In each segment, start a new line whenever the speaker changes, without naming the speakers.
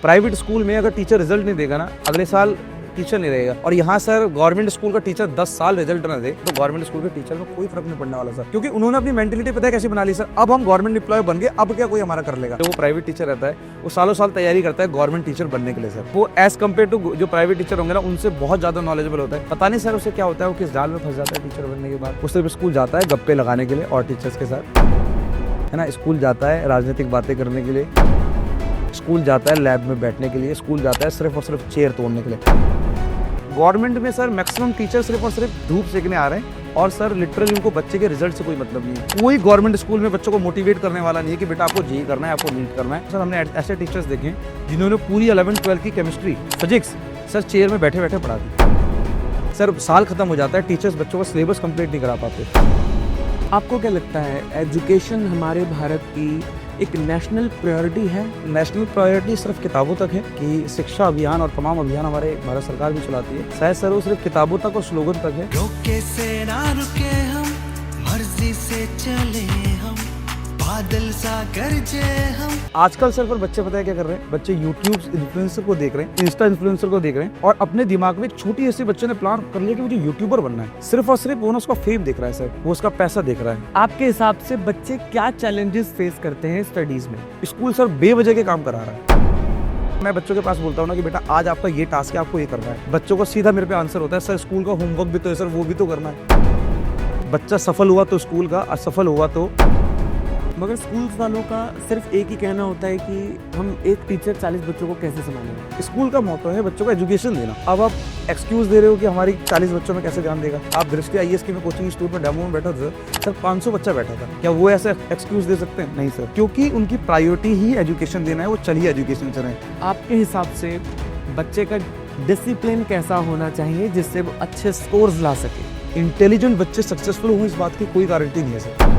Private school में अगर teacher result नहीं देगा ना, अगले साल टीचर नहीं रहेगा। और यहाँ सर गवर्नमेंट स्कूल का टीचर 10 साल रिजल्ट ना दे तो गवर्नमेंट स्कूल के टीचर में कोई फर्क नहीं पड़ने वाला सर, क्योंकि उन्होंने अपनी मेंटेलिटी पता है कैसे बना ली सर, अब हम गवर्नमेंट एम्प्लॉय बन गए, अब क्या कोई हमारा कर लेगा। तो वो प्राइवेट टीचर रहता है, वो सालों साल तैयारी करता है गवर्नमेंट टीचर बनने के लिए सर। वो एज कम्पेयर टू जो प्राइवेट टीचर होंगे ना, उनसे बहुत ज्यादा नॉलेजेबल होता है। पता नहीं सर उसे क्या होता है, वो किस जाल में फंस जाता है टीचर बनने के बाद। वो सिर्फ स्कूल जाता है गप्पे लगाने के लिए और टीचर्स के साथ, है ना। स्कूल जाता है राजनीतिक बातें करने के लिए, स्कूल जाता है लैब में बैठने के लिए, स्कूल जाता है सिर्फ और सिर्फ चेयर तोड़ने के लिए। गवर्नमेंट में सर मैक्सिमम टीचर सिर्फ और सिर्फ धूप सेकने आ रहे हैं, और सर लिटरली उनको बच्चे के रिजल्ट से कोई मतलब नहीं है। कोई गवर्नमेंट स्कूल में बच्चों को मोटिवेट करने वाला नहीं है कि बेटा आपको जेई करना है, आपको नीट करना है। सर हमने ऐसे टीचर्स देखे हैं जिन्होंने पूरी 11th-12th की केमिस्ट्री, फिजिक्स सर चेयर में बैठे बैठे पढ़ा दी। सर साल खत्म हो जाता है, टीचर्स बच्चों का सिलेबस कंप्लीट नहीं करा पाते।
आपको क्या लगता है एजुकेशन हमारे भारत की एक नेशनल प्रायोरिटी है?
नेशनल प्रायोरिटी सिर्फ किताबों तक है कि शिक्षा अभियान और तमाम अभियान हमारे भारत सरकार भी चलाती है, शायद सर वो सिर्फ किताबों तक और स्लोगन तक है।
रोके से ना रुके हम, मर्जी से चले हम, बादल सा गरजे हम।
आजकल सर पर बच्चे पता है क्या कर रहे हैं, बच्चे यूट्यूब इन्फ्लुएंसर को देख रहे हैं, इंस्टा इन्फ्लुएंसर को देख रहे हैं, और अपने दिमाग में एक छोटी ऐसी बच्चे ने प्लान कर लिया कि मुझे यूट्यूबर बनना है। सिर्फ और सिर्फ वो ना उसका फेम देख रहा है सर, वो उसका पैसा देख रहा है।
आपके हिसाब से बच्चे क्या चैलेंजेस फेस करते हैं स्टडीज में?
स्कूल सर बेवजह के काम करा रहा है। मैं बच्चों के पास बोलता हूँ ना कि बेटा आज आपका ये टास्क है, आपको ये करना है। बच्चों को सीधा मेरे पे आंसर होता है, सर स्कूल का होमवर्क भी तो है सर, वो भी तो करना है। बच्चा सफल हुआ तो स्कूल का, असफल हुआ तो।
मगर स्कूल वालों का सिर्फ एक ही कहना होता है कि हम एक टीचर 40 बच्चों को कैसे संभालेंगे।
स्कूल का मोटो है बच्चों को एजुकेशन देना। अब आप एक्सक्यूज दे रहे हो कि हमारी 40 बच्चों में कैसे ध्यान देगा। आप दृष्टि IAS की मैं कोचिंग इंस्टीट्यूट में डेमो में बैठा था सर, 500 बच्चा बैठा था, क्या वो ऐसे एक्सक्यूज दे सकते हैं? नहीं सर, क्योंकि उनकी प्रायोरिटी ही एजुकेशन देना है, वो चलिए एजुकेशन चले।
आपके हिसाब से बच्चे का डिसिप्लिन कैसा होना चाहिए जिससे वो अच्छे स्कोर्स ला सके?
इंटेलिजेंट बच्चे सक्सेसफुल हों इस बात की कोई गारंटी नहीं है सर।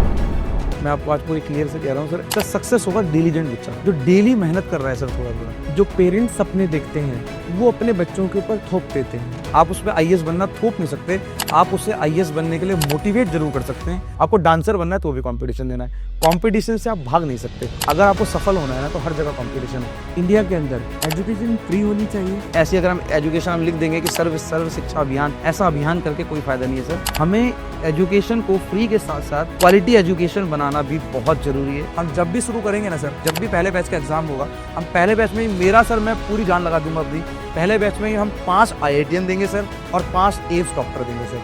मैं आपको आज पूरी क्लियर से कह रहा हूँ सर, सक्सेस होगा डिलीजेंट बच्चा जो डेली मेहनत कर रहा है सर। थोड़ा थोड़ा
जो पेरेंट्स सपने देखते हैं वो अपने बच्चों के ऊपर थोप देते हैं।
आप उसमें IAS बनना थोप नहीं सकते, आप उसे IAS बनने के लिए मोटिवेट जरूर कर सकते हैं। आपको डांसर बनना है तो भी कंपटीशन देना है, कंपटीशन से आप भाग नहीं सकते। अगर आपको सफल होना है ना तो हर जगह कंपटीशन है।
इंडिया के अंदर एजुकेशन फ्री होनी चाहिए।
ऐसी अगर हम एजुकेशन हम लिख देंगे कि सर्व शिक्षा अभियान, ऐसा अभियान करके कोई फायदा नहीं है सर। हमें एजुकेशन को फ्री के साथ साथ क्वालिटी एजुकेशन बनाना भी बहुत जरूरी है। हम जब भी शुरू करेंगे ना सर, जब भी पहले बैच का एग्जाम होगा, हम पहले बैच में मेरा सर मैं पूरी जान लगा दूंगा अपनी, पहले बैच में ही हम 5 IITian देंगे सर और 5 एम्स डॉक्टर देंगे सर।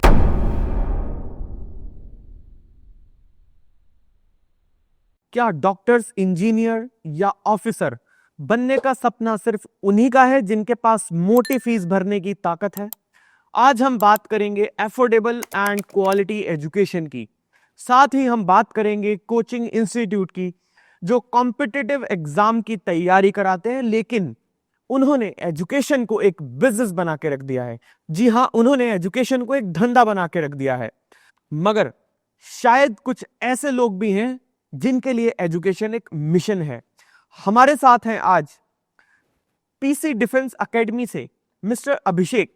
क्या डॉक्टर्स, इंजीनियर या ऑफिसर बनने का सपना सिर्फ उन्हीं का है जिनके पास मोटी फीस भरने की ताकत है? आज हम बात करेंगे एफोर्डेबल एंड क्वालिटी एजुकेशन की, साथ ही हम बात करेंगे कोचिंग इंस्टीट्यूट की जो कॉम्पिटिटिव एग्जाम की तैयारी कराते हैं, लेकिन उन्होंने एजुकेशन को एक बिजनेस बना के रख दिया है। जी हां, उन्होंने एजुकेशन को एक धंधा बना के रख दिया है। मगर शायद कुछ ऐसे लोग भी हैं जिनके लिए एजुकेशन एक मिशन है। हमारे साथ हैं आज PC डिफेंस एकेडमी से मिस्टर अभिषेक,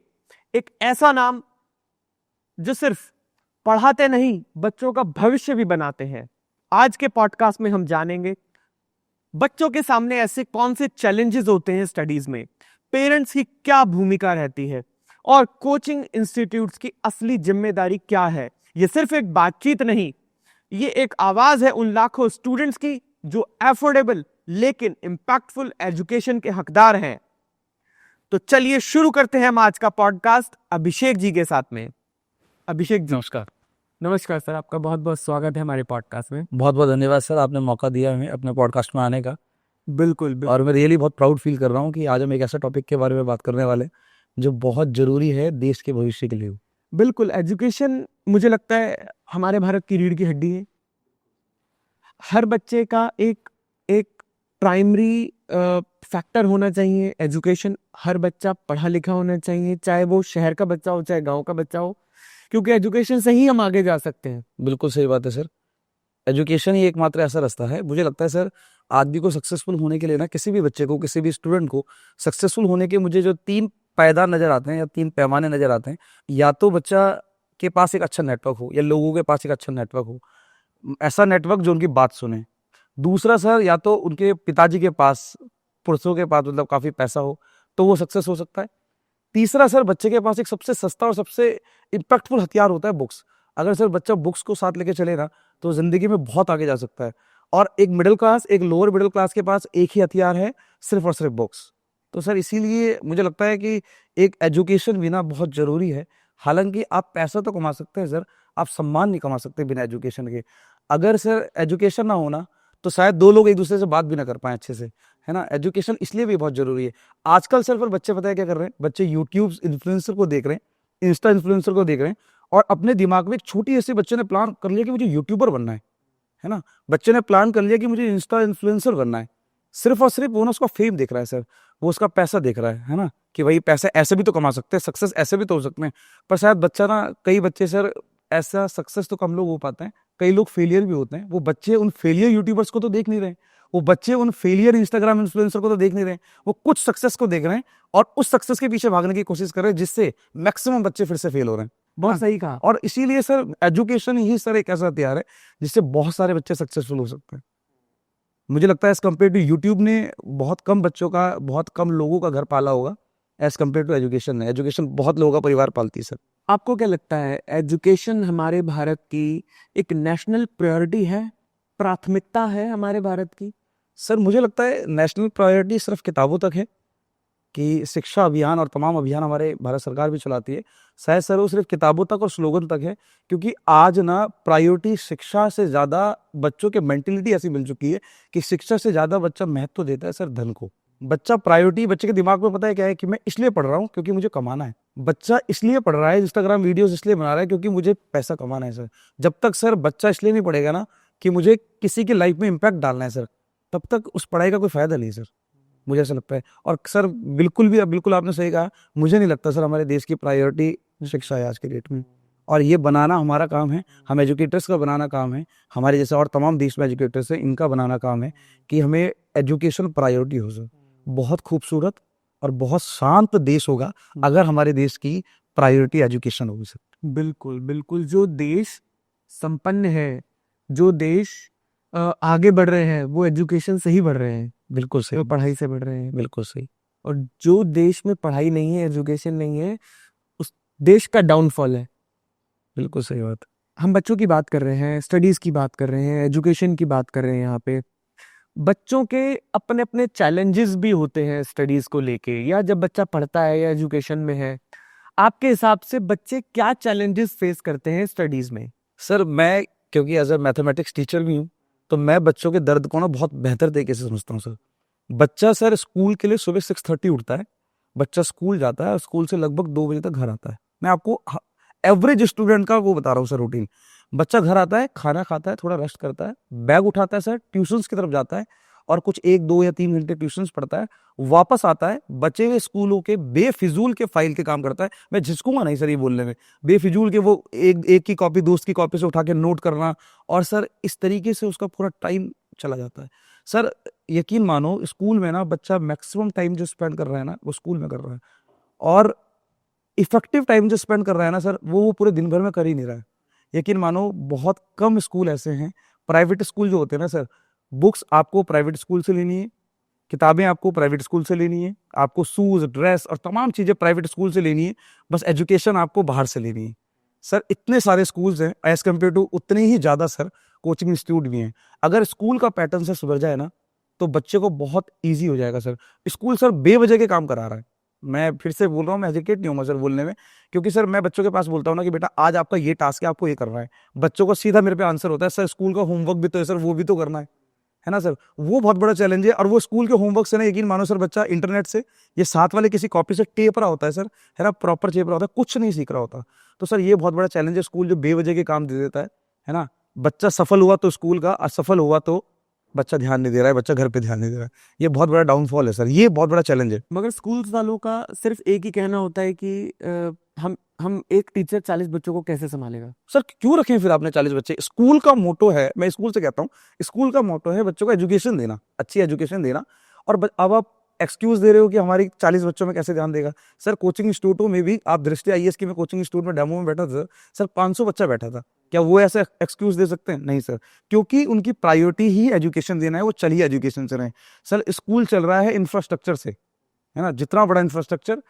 एक ऐसा नाम जो सिर्फ पढ़ाते नहीं बच्चों का भविष्य भी बनाते हैं। आज के पॉडकास्ट में हम जानेंगे बच्चों के सामने ऐसे कौन से चैलेंजेस होते हैं स्टडीज में, पेरेंट्स की क्या भूमिका रहती है, और कोचिंग इंस्टीट्यूट्स की असली जिम्मेदारी क्या है। यह सिर्फ एक बातचीत नहीं, ये एक आवाज है उन लाखों स्टूडेंट्स की जो एफोर्डेबल लेकिन इंपैक्टफुल एजुकेशन के हकदार हैं। तो चलिए शुरू करते हैं हम आज का पॉडकास्ट अभिषेक जी के साथ में। अभिषेक जी
नमस्कार।
नमस्कार सर, आपका बहुत बहुत स्वागत है हमारे पॉडकास्ट में।
बहुत बहुत धन्यवाद सर, आपने मौका दिया हमें अपने पॉडकास्ट में आने का।
बिल्कुल, बिल्कुल।
और मैं रियली बहुत प्राउड फील कर रहा हूँ कि आज हम एक ऐसा टॉपिक के बारे में बात करने वाले जो बहुत जरूरी है देश के भविष्य के लिए।
बिल्कुल, एजुकेशन मुझे लगता है हमारे भारत की रीढ़ की हड्डी है। हर बच्चे का एक प्राइमरी फैक्टर होना चाहिए एजुकेशन। हर बच्चा पढ़ा लिखा होना चाहिए, चाहे वो शहर का बच्चा हो चाहे गांव का बच्चा हो, क्योंकि एजुकेशन से ही हम आगे जा सकते हैं।
बिल्कुल सही बात है सर, एजुकेशन ही एकमात्र ऐसा रास्ता है। मुझे लगता है सर आदमी को सक्सेसफुल होने के लिए ना, किसी भी बच्चे को, किसी भी स्टूडेंट को सक्सेसफुल होने के मुझे जो 3 पायदान नजर आते हैं या 3 पैमाने नजर आते हैं, या तो बच्चा के पास एक अच्छा नेटवर्क हो या लोगों के पास एक अच्छा नेटवर्क हो, ऐसा नेटवर्क जो उनकी बात सुने। दूसरा सर, या तो उनके पिताजी के पास पुरुषों के पास मतलब काफ़ी पैसा हो तो वो सक्सेस हो सकता है। तीसरा सर, बच्चे के पास एक सबसे सस्ता और सबसे इम्पैक्टफुल हथियार होता है बुक्स। अगर सर बच्चा बुक्स को साथ लेके चले ना तो ज़िंदगी में बहुत आगे जा सकता है। और एक मिडिल क्लास, एक लोअर मिडिल क्लास के पास एक ही हथियार है, सिर्फ और सिर्फ बुक्स। तो सर इसीलिए मुझे लगता है कि एक एजुकेशन भी ना बहुत ज़रूरी है। हालांकि आप पैसा तो कमा सकते हैं सर, आप सम्मान नहीं कमा सकते बिना एजुकेशन के। अगर सर एजुकेशन ना होना तो शायद दो लोग एक दूसरे से बात भी ना कर पाएं अच्छे से, है ना। एजुकेशन इसलिए भी बहुत जरूरी है। आजकल सर पर बच्चे पता है क्या कर रहे हैं, बच्चे यूट्यूब इन्फ्लुएंसर को देख रहे हैं, इंस्टा इन्फ्लुएंसर को देख रहे हैं और अपने दिमाग में एक छोटी ऐसी बच्चे ने प्लान कर लिया कि मुझे यूट्यूबर बनना है ना। बच्चे ने प्लान कर लिया कि मुझे इंस्टा इन्फ्लुएंसर बनना है। सिर्फ और सिर्फ वो ना उसका फेम देख रहा है सर, वो उसका पैसा देख रहा है ना, कि भाई पैसे ऐसे भी तो कमा सकते हैं, सक्सेस ऐसे भी तो हो सकते हैं। पर शायद बच्चा ना, कई बच्चे सर ऐसा सक्सेस तो कम लोग हो पाते हैं, कई लोग फेलियर भी होते हैं। वो बच्चे उन फेलियर यूट्यूबर्स को तो देख नहीं रहे, वो बच्चे उन फेलियर इंस्टाग्राम इन्फ्लुएंसर को तो देख नहीं रहे, वो कुछ सक्सेस को देख रहे हैं और उस सक्सेस के पीछे भागने की कोशिश कर रहे हैं, जिससे मैक्सिमम बच्चे फिर से फेल हो रहे हैं।
बहुत सही कहा।
और इसीलिए सर एजुकेशन ही सर एक ऐसा हथियार है जिससे बहुत सारे बच्चे सक्सेसफुल हो सकते हैं। मुझे लगता है एज कम्पेयर टू यूट्यूब ने बहुत कम बच्चों का, बहुत कम लोगों का घर पाला होगा एज कम्पेयर टू एजुकेशन ने। एजुकेशन बहुत लोगों का परिवार पालती है सर।
आपको क्या लगता है, एजुकेशन हमारे भारत की एक नेशनल प्रायोरिटी है, प्राथमिकता है हमारे भारत की?
सर मुझे लगता है नेशनल प्रायोरिटी सिर्फ किताबों तक है, कि शिक्षा अभियान और तमाम अभियान हमारे भारत सरकार भी चलाती है, शायद सर वो सिर्फ किताबों तक और स्लोगन तक है। क्योंकि आज ना प्रायोरिटी शिक्षा से ज़्यादा बच्चों के मेंटेलिटी ऐसी मिल चुकी है कि शिक्षा से ज़्यादा बच्चा महत्व देता है सर धन को। बच्चा प्रायोरिटी, बच्चे के दिमाग में पता है क्या है, कि मैं इसलिए पढ़ रहा हूँ क्योंकि मुझे कमाना है। बच्चा इसलिए पढ़ रहा है, इंस्टाग्राम वीडियोस इसलिए बना रहा है क्योंकि मुझे पैसा कमाना है सर। जब तक सर बच्चा इसलिए नहीं पढ़ेगा ना कि मुझे किसी की लाइफ में इम्पैक्ट डालना है सर, तब तक उस पढ़ाई का कोई फायदा नहीं सर, मुझे ऐसा लगता है। और सर बिल्कुल आपने सही कहा, मुझे नहीं लगता सर हमारे देश की प्रायोरिटी शिक्षा है आज के डेट में। और ये बनाना हमारा काम है, हम एजुकेटर्स का बनाना काम है, हमारे जैसे और तमाम देश में एजुकेटर्स हैं इनका बनाना काम है कि हमें एजुकेशन प्रायोरिटी हो सर। बहुत खूबसूरत और बहुत शांत देश होगा अगर हमारे देश की प्रायोरिटी एजुकेशन होगी सर।
बिल्कुल बिल्कुल। जो देश संपन्न है, जो देश आगे बढ़ रहे हैं, वो एजुकेशन से ही बढ़ रहे हैं,
बिल्कुल सही,
वो पढ़ाई से बढ़ रहे हैं।
बिल्कुल सही।
और जो देश में पढ़ाई नहीं है, एजुकेशन नहीं है, उस देश का डाउनफॉल है।
बिल्कुल सही बात।
हम बच्चों की बात कर रहे हैं, स्टडीज की बात कर रहे हैं, एजुकेशन की बात कर रहे हैं। यहाँ पे बच्चों के अपने अपने चैलेंजेस भी होते हैं स्टडीज को लेके, या जब बच्चा पढ़ता है या एजुकेशन में है, आपके हिसाब से बच्चे क्या चैलेंजेस फेस करते हैं स्टडीज में?
सर मैं क्योंकि एज अ मैथमेटिक्स टीचर भी हूँ, तो मैं बच्चों के दर्द को ना बहुत बेहतर तरीके से समझता हूँ सर। बच्चा सर स्कूल के लिए सुबह 6:30 उठता है, बच्चा स्कूल जाता है, स्कूल से लगभग 2 बजे तक घर आता है। मैं आपको एवरेज स्टूडेंट का वो बता रहा हूँ सर रूटीन। बच्चा घर आता है, खाना खाता है, थोड़ा रेस्ट करता है, बैग उठाता है सर, ट्यूशन्स की तरफ जाता है और कुछ 1, 2 या 3 घंटे ट्यूशन्स पढ़ता है, वापस आता है, बचे हुए स्कूलों के बेफिजूल के फाइल के काम करता है। मैं झिझकूंगा नहीं सर ये बोलने में, बेफिजूल के वो एक की कॉपी दोस्त की कॉपी से उठा के नोट करना, और सर इस तरीके से उसका पूरा टाइम चला जाता है। सर यकीन मानो स्कूल में ना बच्चा मैक्सिमम टाइम जो स्पेंड कर रहा है ना वो स्कूल में कर रहा है, और इफेक्टिव टाइम जो स्पेंड कर रहा है ना सर वो पूरे दिन भर में कर ही नहीं रहा है। यकीन मानो बहुत कम स्कूल ऐसे हैं, प्राइवेट स्कूल जो होते हैं ना सर, बुक्स आपको प्राइवेट स्कूल से लेनी है, किताबें आपको प्राइवेट स्कूल से लेनी है, आपको शूज ड्रेस और तमाम चीज़ें प्राइवेट स्कूल से लेनी है, बस एजुकेशन आपको बाहर से लेनी है। सर इतने सारे स्कूल्स हैं, एज कम्पेयर टू उतने ही ज़्यादा सर कोचिंग इंस्टीट्यूट भी हैं। अगर स्कूल का पैटर्न से सुधर जाए ना तो बच्चे को बहुत ईजी हो जाएगा सर। स्कूल सर बेवजह के काम करा रहा है, मैं फिर से बोल रहा हूँ, मैं हेजिटेट नहीं होगा सर बोलने में, क्योंकि सर मैं बच्चों के पास बोलता हूँ ना कि बेटा आज आपका ये टास्क है, आपको ये करना है, बच्चों को सीधा मेरे पे आंसर होता है सर स्कूल का होमवर्क भी तो है सर, वो भी तो करना है ना सर। वो बहुत बड़ा चैलेंज है। और वो स्कूल के होमवर्क से ना यकीन मानो सर बच्चा इंटरनेट से ये साथ वाले किसी कॉपी से टेप रहा होता है सर, है ना, प्रॉपर चेप रहा होता है, कुछ नहीं सीख रहा होता। तो सर ये बहुत बड़ा चैलेंज है स्कूल जो बेवजह के काम दे देता है ना। बच्चा सफल हुआ तो स्कूल का, असफल हुआ तो बच्चा ध्यान नहीं दे रहा है, बच्चा घर पे ध्यान नहीं दे रहा है। ये बहुत बड़ा डाउनफॉल है सर, ये बहुत बड़ा चैलेंज है।
मगर स्कूल वालों का सिर्फ एक ही कहना होता है कि हम एक टीचर 40 बच्चों को कैसे संभालेगा।
सर क्यों रखें फिर आपने 40 बच्चे? स्कूल का मोटो है, मैं स्कूल से कहता हूँ, स्कूल का मोटो है बच्चों को एजुकेशन देना, अच्छी एजुकेशन देना। और अब आप एक्सक्यूज दे रहे हो कि हमारी 40 बच्चों में कैसे ध्यान देगा। सर कोचिंग इंस्टीट्यूटों में भी, आप दृष्टि आईएएस की मैं कोचिंग इंस्टीट्यूट में डेमो में बैठा था सर, 500 बच्चा बैठा था। क्या वो ऐसे एक्सक्यूज दे सकते हैं? नहीं सर, क्योंकि उनकी प्रायोरिटी ही एजुकेशन देना है, वो चलिए एजुकेशन से रहे। सर स्कूल चल रहा है इंफ्रास्ट्रक्चर से, है ना, जितना बड़ा इंफ्रास्ट्रक्चर,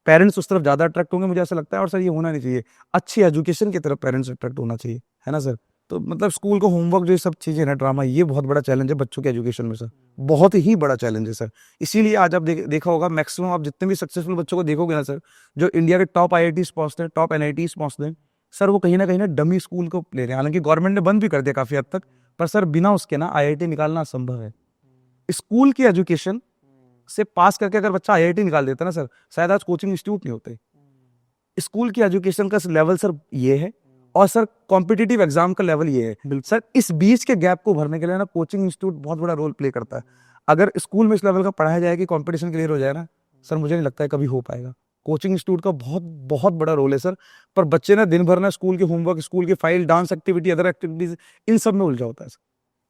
पेरेंट्स उस तरफ ज्यादा अट्रैक्ट होंगे, मुझे ऐसा लगता है। और सर ये होना नहीं चाहिए, अच्छी एजुकेशन की तरफ पेरेंट्स अट्रैक्ट होना चाहिए, है ना सर। तो मतलब स्कूल को होमवर्क जो ये सब चीजें ना, ड्रामा, ये बहुत बड़ा चैलेंज है बच्चों के एजुकेशन में सर, बहुत ही बड़ा चैलेंज है सर। इसीलिए आज आप देखा होगा मैक्सिमम आप जितने भी सक्सेसफुल बच्चों को देखोगे ना सर, जो इंडिया के टॉप आईआईटीज पहुंचते हैं, टॉप एनआईटीज पहुंचते हैं सर, वो कहीं ना डमी स्कूल को ले रहे हैं। हालांकि गवर्नमेंट ने बंद भी कर दिया काफी हद तक, पर सर बिना उसके ना आईआईटी निकालना असंभव है। स्कूल की एजुकेशन से पास करके अगर बच्चा आईआईटी निकाल देता ना सर, शायद आज कोचिंग इंस्टीट्यूट नहीं होते। स्कूल की एजुकेशन का लेवल सर ये है, और सर कॉम्पिटिटिव एग्जाम का लेवल ये है सर। इस बीच के गैप को भरने के लिए ना कोचिंग इंस्टीट्यूट बहुत बड़ा रोल प्ले करता है। अगर स्कूल में इस लेवल का पढ़ाया जाए कि कंपटीशन क्लियर हो जाए ना सर, मुझे नहीं लगता है कभी हो पाएगा। कोचिंग इंस्टीट्यूट का बहुत बहुत बड़ा रोल है सर। पर बच्चे ना दिन भर ना स्कूल के होमवर्क, स्कूल के file, dance activity, other activities, इन सब में उलझा होता है सर।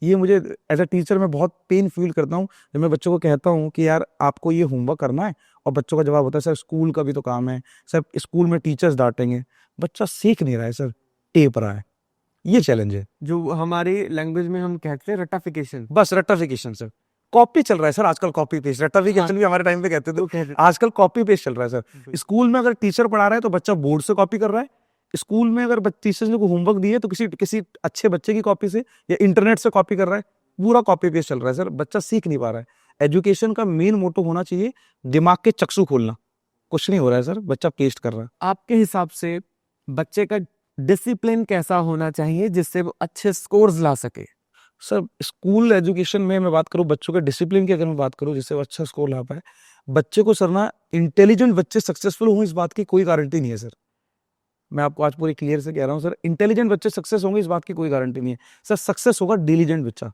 ये मुझे एज अ टीचर मैं बहुत पेन फील करता हूँ जब मैं बच्चों को कहता हूँ कि यार आपको ये होमवर्क करना है, और बच्चों का जवाब होता है सर स्कूल का भी तो काम है, सर स्कूल में टीचर्स डांटेंगे। बच्चा सीख नहीं रहा है सर, टेप रहा है। ये चैलेंज है,
जो हमारी लैंग्वेज में हम कहते हैं रट्टाफिकेशन।
बस रट्टाफिकेशन सर, कॉपी चल रहा है सर आजकल, कॉपी पेस्ट। रट्टाफिकेशन भी हमारे टाइम पे कहते थे, आजकल कॉपी पेस्ट चल रहा है सर। स्कूल में अगर टीचर पढ़ा रहा है तो बच्चा बोर्ड से कॉपी कर रहा है, स्कूल में अगर टीचर्स ने कोई होमवर्क दिए तो किसी अच्छे बच्चे की कॉपी से या इंटरनेट से कॉपी कर रहा है। पूरा कॉपी पेस्ट चल रहा है सर, बच्चा सीख नहीं पा रहा है। एजुकेशन का मेन मोटो होना चाहिए दिमाग के चक्षु खोलना। कुछ नहीं हो रहा है सर, बच्चा पेस्ट कर रहा है।
आपके हिसाब से बच्चे का डिसिप्लिन कैसा होना चाहिए जिससे वो अच्छे स्कोर्स ला सके?
सर स्कूल एजुकेशन में मैं बात करूं, बच्चों के डिसिप्लिन की अगर मैं बात करूं जिससे वो अच्छा स्कोर ला पाए, बच्चे को सर ना इंटेलिजेंट बच्चे सक्सेसफुल हों इस बात की कोई गारंटी नहीं है सर। मैं आपको आज पूरी क्लियर से कह रहा हूं सर, इंटेलिजेंट बच्चे सक्सेस होंगे इस बात की कोई गारंटी नहीं है सर। सक्सेस होगा डिलीजेंट बच्चा,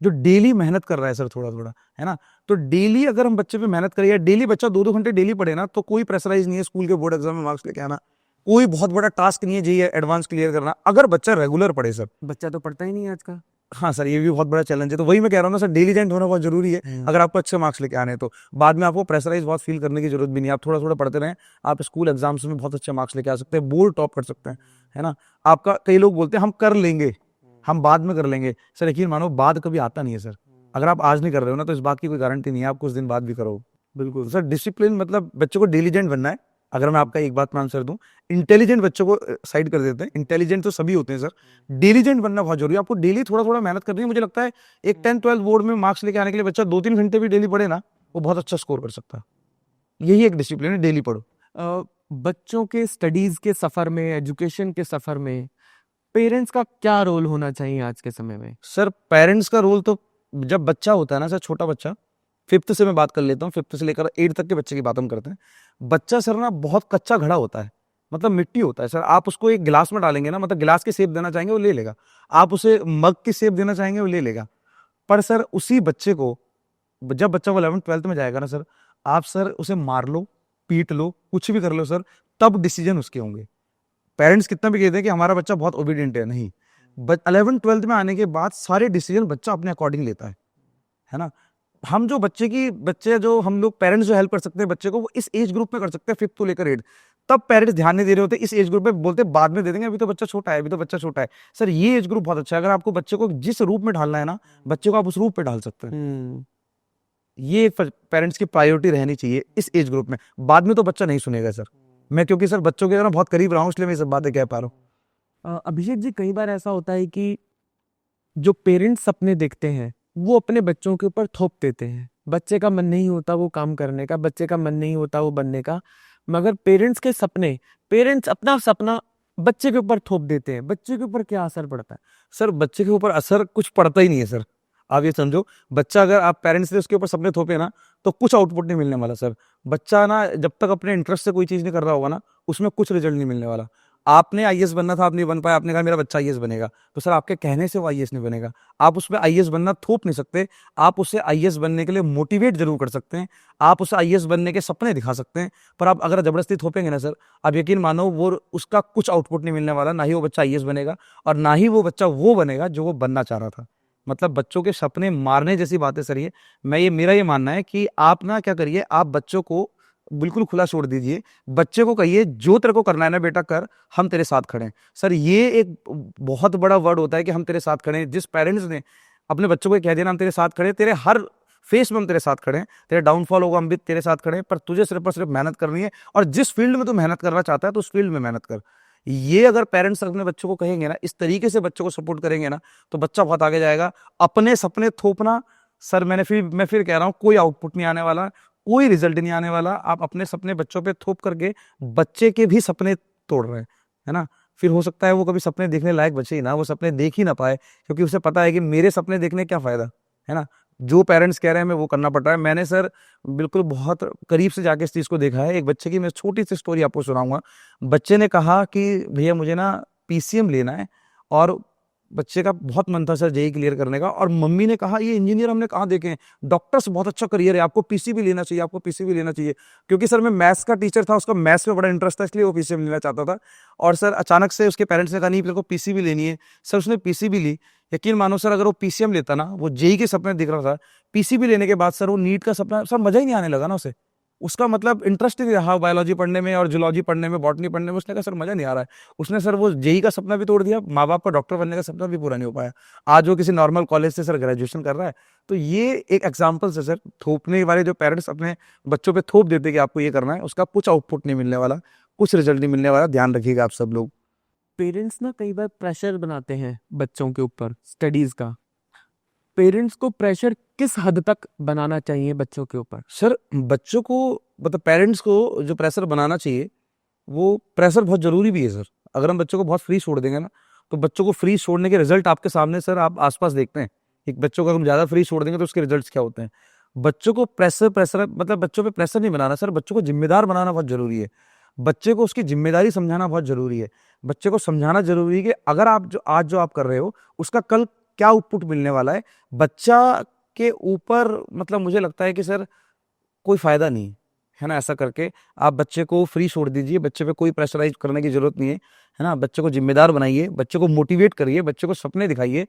जो डेली मेहनत कर रहा है सर, थोड़ा थोड़ा, है ना। तो डेली अगर हम बच्चे पे मेहनत करें, या डेली बच्चा 2-2 घंटे डेली पढ़े ना, तो कोई प्रेशराइज नहीं है स्कूल के बोर्ड एग्जाम में मार्क्स लेके आना। कोई बहुत बड़ा टास्क नहीं है जी एडवांस क्लियर करना, अगर बच्चा रेगुलर पढ़े सर।
बच्चा तो पढ़ता ही नहीं है आज का।
हाँ सर, ये भी बहुत बड़ा चैलेंज है। तो वही मैं कह रहा हूँ ना सर, डिलीजेंट होना बहुत जरूरी है अगर आपको अच्छे मार्क्स लेके आने हैं। तो बाद में आपको प्रेशराइज बहुत फील करने की जरूरत भी नहीं है, आप थोड़ा थोड़ा पढ़ते रहें, आप स्कूल एग्जाम्स में बहुत अच्छे मार्क्स लेके आ सकते हैं, बोर्ड टॉप कर सकते हैं, है ना। आपका कई लोग बोलते हैं हम कर लेंगे, हम बाद में कर लेंगे। सर यकीन मानो बाद कभी आता नहीं है सर। अगर आप आज नहीं कर रहे हो ना तो इस बात की कोई गारंटी नहीं है आप कुछ दिन बाद भी करो। बिल्कुल सर, डिसिप्लिन मतलब बच्चों को डिलीजेंट बनना है। अगर मैं आपका एक बात में आंसर दूं, इंटेलिजेंट बच्चों को साइड कर देते हैं, इंटेलिजेंट तो सभी होते हैं सर, डिलीजेंट बनना बहुत जरूरी है। आपको डेली थोड़ा थोड़ा मेहनत करनी है। मुझे लगता है एक 10-12 बोर्ड में मार्क्स लेके आने के लिए बच्चा 2-3 घंटे भी डेली पढ़े ना, वो बहुत अच्छा स्कोर कर सकता है। यही एक डिसिप्लिन है, डेली पढ़ो।
बच्चों के स्टडीज के सफर में, एजुकेशन के सफर में पेरेंट्स का क्या रोल होना चाहिए आज के समय में?
सर पेरेंट्स का रोल तो जब बच्चा होता है ना सर, छोटा बच्चा, 5th से मैं बात कर लेता हूँ, 5th से लेकर 8 तक के बच्चे की बात हम करते हैं। बच्चा सर ना बहुत कच्चा घड़ा होता है, मतलब मिट्टी होता है सर। आप उसको एक गिलास में डालेंगे ना, मतलब गिलास की शेप देना चाहेंगे वो ले लेगा, आप उसे मग की शेप देना चाहेंगे वो ले लेगा। पर सर उसी बच्चे को जब बच्चा वो 11th-12th में जाएगा ना सर, आप सर उसे मार लो, पीट लो, कुछ भी कर लो सर, तब डिसीजन उसके होंगे। पेरेंट्स कितना भी कहते हैं कि हमारा बच्चा बहुत ओबीडियंट है, नहीं, 11th-12th में आने के बाद सारे डिसीजन बच्चा अपने अकॉर्डिंग लेता है ना। हम जो हम लोग पेरेंट्स जो हेल्प कर सकते हैं बच्चे को, वो इस एज ग्रुप में कर सकते हैं, 5th to लेकर 8। तब पेरेंट्स ध्यान नहीं दे रहे होते, इस एज ग्रुप में बोलते बाद में दे देंगे, अभी तो बच्चा छोटा है, अभी तो बच्चा छोटा है। सर ये एज ग्रुप बहुत अच्छा है, अगर आपको बच्चे को जिस रूप में ढालना है ना, बच्चे को आप उस रूप पे ढाल सकते हैं। ये पेरेंट्स की प्रायोरिटी रहनी चाहिए इस एज ग्रुप में। बाद में तो बच्चा नहीं सुनेगा सर। मैं क्योंकि सर बच्चों के ना बहुत करीब रहा हूँ, इसलिए मैं ये सब बातें कह पा रहा हूँ।
अभिषेक जी, कई बार ऐसा होता है कि जो पेरेंट्स सपने देखते हैं वो अपने बच्चों के ऊपर थोप देते हैं। बच्चे का मन नहीं होता वो काम करने का, बच्चे का मन नहीं होता वो बनने का, मगर पेरेंट्स अपना सपना बच्चे के ऊपर थोप देते हैं। बच्चे के ऊपर क्या असर पड़ता है?
सर बच्चे के ऊपर असर कुछ पड़ता ही नहीं है सर। आप ये समझो, बच्चा अगर आप पेरेंट्स ने उसके ऊपर सपने थोपे ना, तो कुछ आउटपुट नहीं मिलने वाला सर। बच्चा ना जब तक अपने इंटरेस्ट से कोई चीज नहीं कर रहा होगा ना, उसमें कुछ रिजल्ट नहीं मिलने वाला। आपने आईएएस बनना था, आप नहीं बन पाए, आपने कहा मेरा बच्चा आईएएस बनेगा, तो सर आपके कहने से वो आईएएस नहीं बनेगा। आप उसमें आईएएस बनना थोप नहीं सकते, आप उसे आईएएस बनने के लिए मोटिवेट जरूर कर सकते हैं, आप उसे आईएएस बनने के सपने दिखा सकते हैं। पर आप अगर जबरदस्ती थोपेंगे ना सर, आप यकीन मानो वो उसका कुछ आउटपुट नहीं मिलने वाला। ना ही वो बच्चा आईएएस बनेगा और ना ही वो बच्चा वो बनेगा जो वो बनना चाह रहा था। मतलब बच्चों के सपने मारने जैसी बातें सर ये मेरा ये मानना है कि आप ना क्या करिए, आप बच्चों को बिल्कुल खुला छोड़ दीजिए। बच्चे को कहिए जो तेरे को करना है ना बेटा कर, हम तेरे साथ खड़े हैं। सर ये एक बहुत बड़ा वर्ड होता है कि हम तेरे साथ खड़े हैं। जिस पेरेंट्स ने अपने बच्चों को कह दिया ना हम तेरे साथ खड़े हैं, तेरे हर फेस में हम तेरे साथ खड़े हैं, तेरे डाउनफॉल होगा हम भी तेरे साथ खड़े हैं, पर तुझे सिर्फ और सिर्फ मेहनत करनी है और जिस फील्ड में तू मेहनत करना चाहता है तो उस फील्ड में मेहनत कर। ये अगर पेरेंट्स अपने बच्चों को कहेंगे ना, इस तरीके से बच्चों को सपोर्ट करेंगे ना, तो बच्चा बहुत आगे जाएगा। अपने सपने थोपना सर, मैं फिर कह रहा हूँ, कोई आउटपुट नहीं आने वाला, कोई रिजल्ट नहीं आने वाला। आप अपने सपने बच्चों पे थोप करके बच्चे के भी सपने तोड़ रहे हैं, है ना। फिर हो सकता है वो कभी सपने देखने लायक बचे ही ना, वो सपने देख ही ना पाए, क्योंकि उसे पता है कि मेरे सपने देखने क्या फायदा, है ना। जो पेरेंट्स कह रहे हैं हमें वो करना पड़ रहा है। मैंने सर बिल्कुल बहुत करीब से जाके इस चीज़ को देखा है। एक बच्चे की मैं छोटी सी स्टोरी आपको सुनाऊंगा। बच्चे ने कहा कि भैया मुझे ना पीसीएम लेना है, और बच्चे का बहुत मन था सर जेई क्लियर करने का, और मम्मी ने कहा ये इंजीनियर हमने कहाँ देखे हैं, डॉक्टर्स बहुत अच्छा करियर है, आपको पीसीबी लेना चाहिए, आपको पीसीबी लेना चाहिए। क्योंकि सर मैं मैथ्स का टीचर था, उसका मैथ्स में बड़ा इंटरेस्ट था, इसलिए वो पीसीएम लेना चाहता था। और सर अचानक से उसके पेरेंट्स ने कहा नहीं तेरे को पीसीबी लेनी है। सर उसने पीसीबी ली। यकीन मानो सर, अगर वो पीसीएम लेता ना, वो जेई के सपने दिख रहा था, पीसीबी लेने के बाद सर वो नीट का सपना, सर मजा ही नहीं आने लगा ना उसे। उसका मतलब इंटरेस्ट ही नहीं रहा बायोलॉजी पढ़ने में और जूलॉजी पढ़ने में, बॉटनी पढ़ने में। उसने कहा सर मजा नहीं आ रहा है। उसने सर वो जेई का सपना भी तोड़ दिया, माँ बाप का डॉक्टर बनने का सपना भी पूरा नहीं हो पाया। आज वो किसी नॉर्मल कॉलेज से सर ग्रेजुएशन कर रहा है। तो ये एक एग्जाम्पल है सर, थोपने वाले जो पेरेंट्स अपने बच्चों पे थोप देते कि आपको ये करना है, उसका कुछ आउटपुट नहीं मिलने वाला, कुछ रिजल्ट नहीं मिलने वाला। ध्यान रखिएगा आप सब लोग।
पेरेंट्स ना कई बार प्रेशर बनाते हैं बच्चों के ऊपर स्टडीज का। पेरेंट्स को प्रेशर किस हद तक बनाना चाहिए बच्चों के ऊपर?
सर बच्चों को मतलब पेरेंट्स को जो प्रेशर बनाना चाहिए, वो प्रेशर बहुत जरूरी भी है सर। अगर हम बच्चों को बहुत फ्री छोड़ देंगे ना, तो बच्चों को फ्री छोड़ने के रिजल्ट आपके सामने सर, आप आसपास देखते हैं। एक बच्चों को हम ज्यादा फ्री छोड़ देंगे तो उसके रिजल्ट्स क्या होते हैं। बच्चों को प्रेशर मतलब बच्चों पे प्रेशर नहीं बनाना सर, बच्चों को जिम्मेदार बनाना बहुत जरूरी है। बच्चे को उसकी जिम्मेदारी समझाना बहुत जरूरी है। बच्चे को समझाना जरूरी है कि अगर आप जो आज जो आप कर रहे हो, उसका कल क्या आउटपुट मिलने वाला है। बच्चा के ऊपर मतलब मुझे लगता है कि सर कोई फायदा नहीं है ना। ऐसा करके आप बच्चे को फ्री छोड़ दीजिए, बच्चे पे कोई प्रेशराइज करने की जरूरत नहीं है ना। बच्चे को जिम्मेदार बनाइए, बच्चे को मोटिवेट करिए, बच्चे को सपने दिखाइए।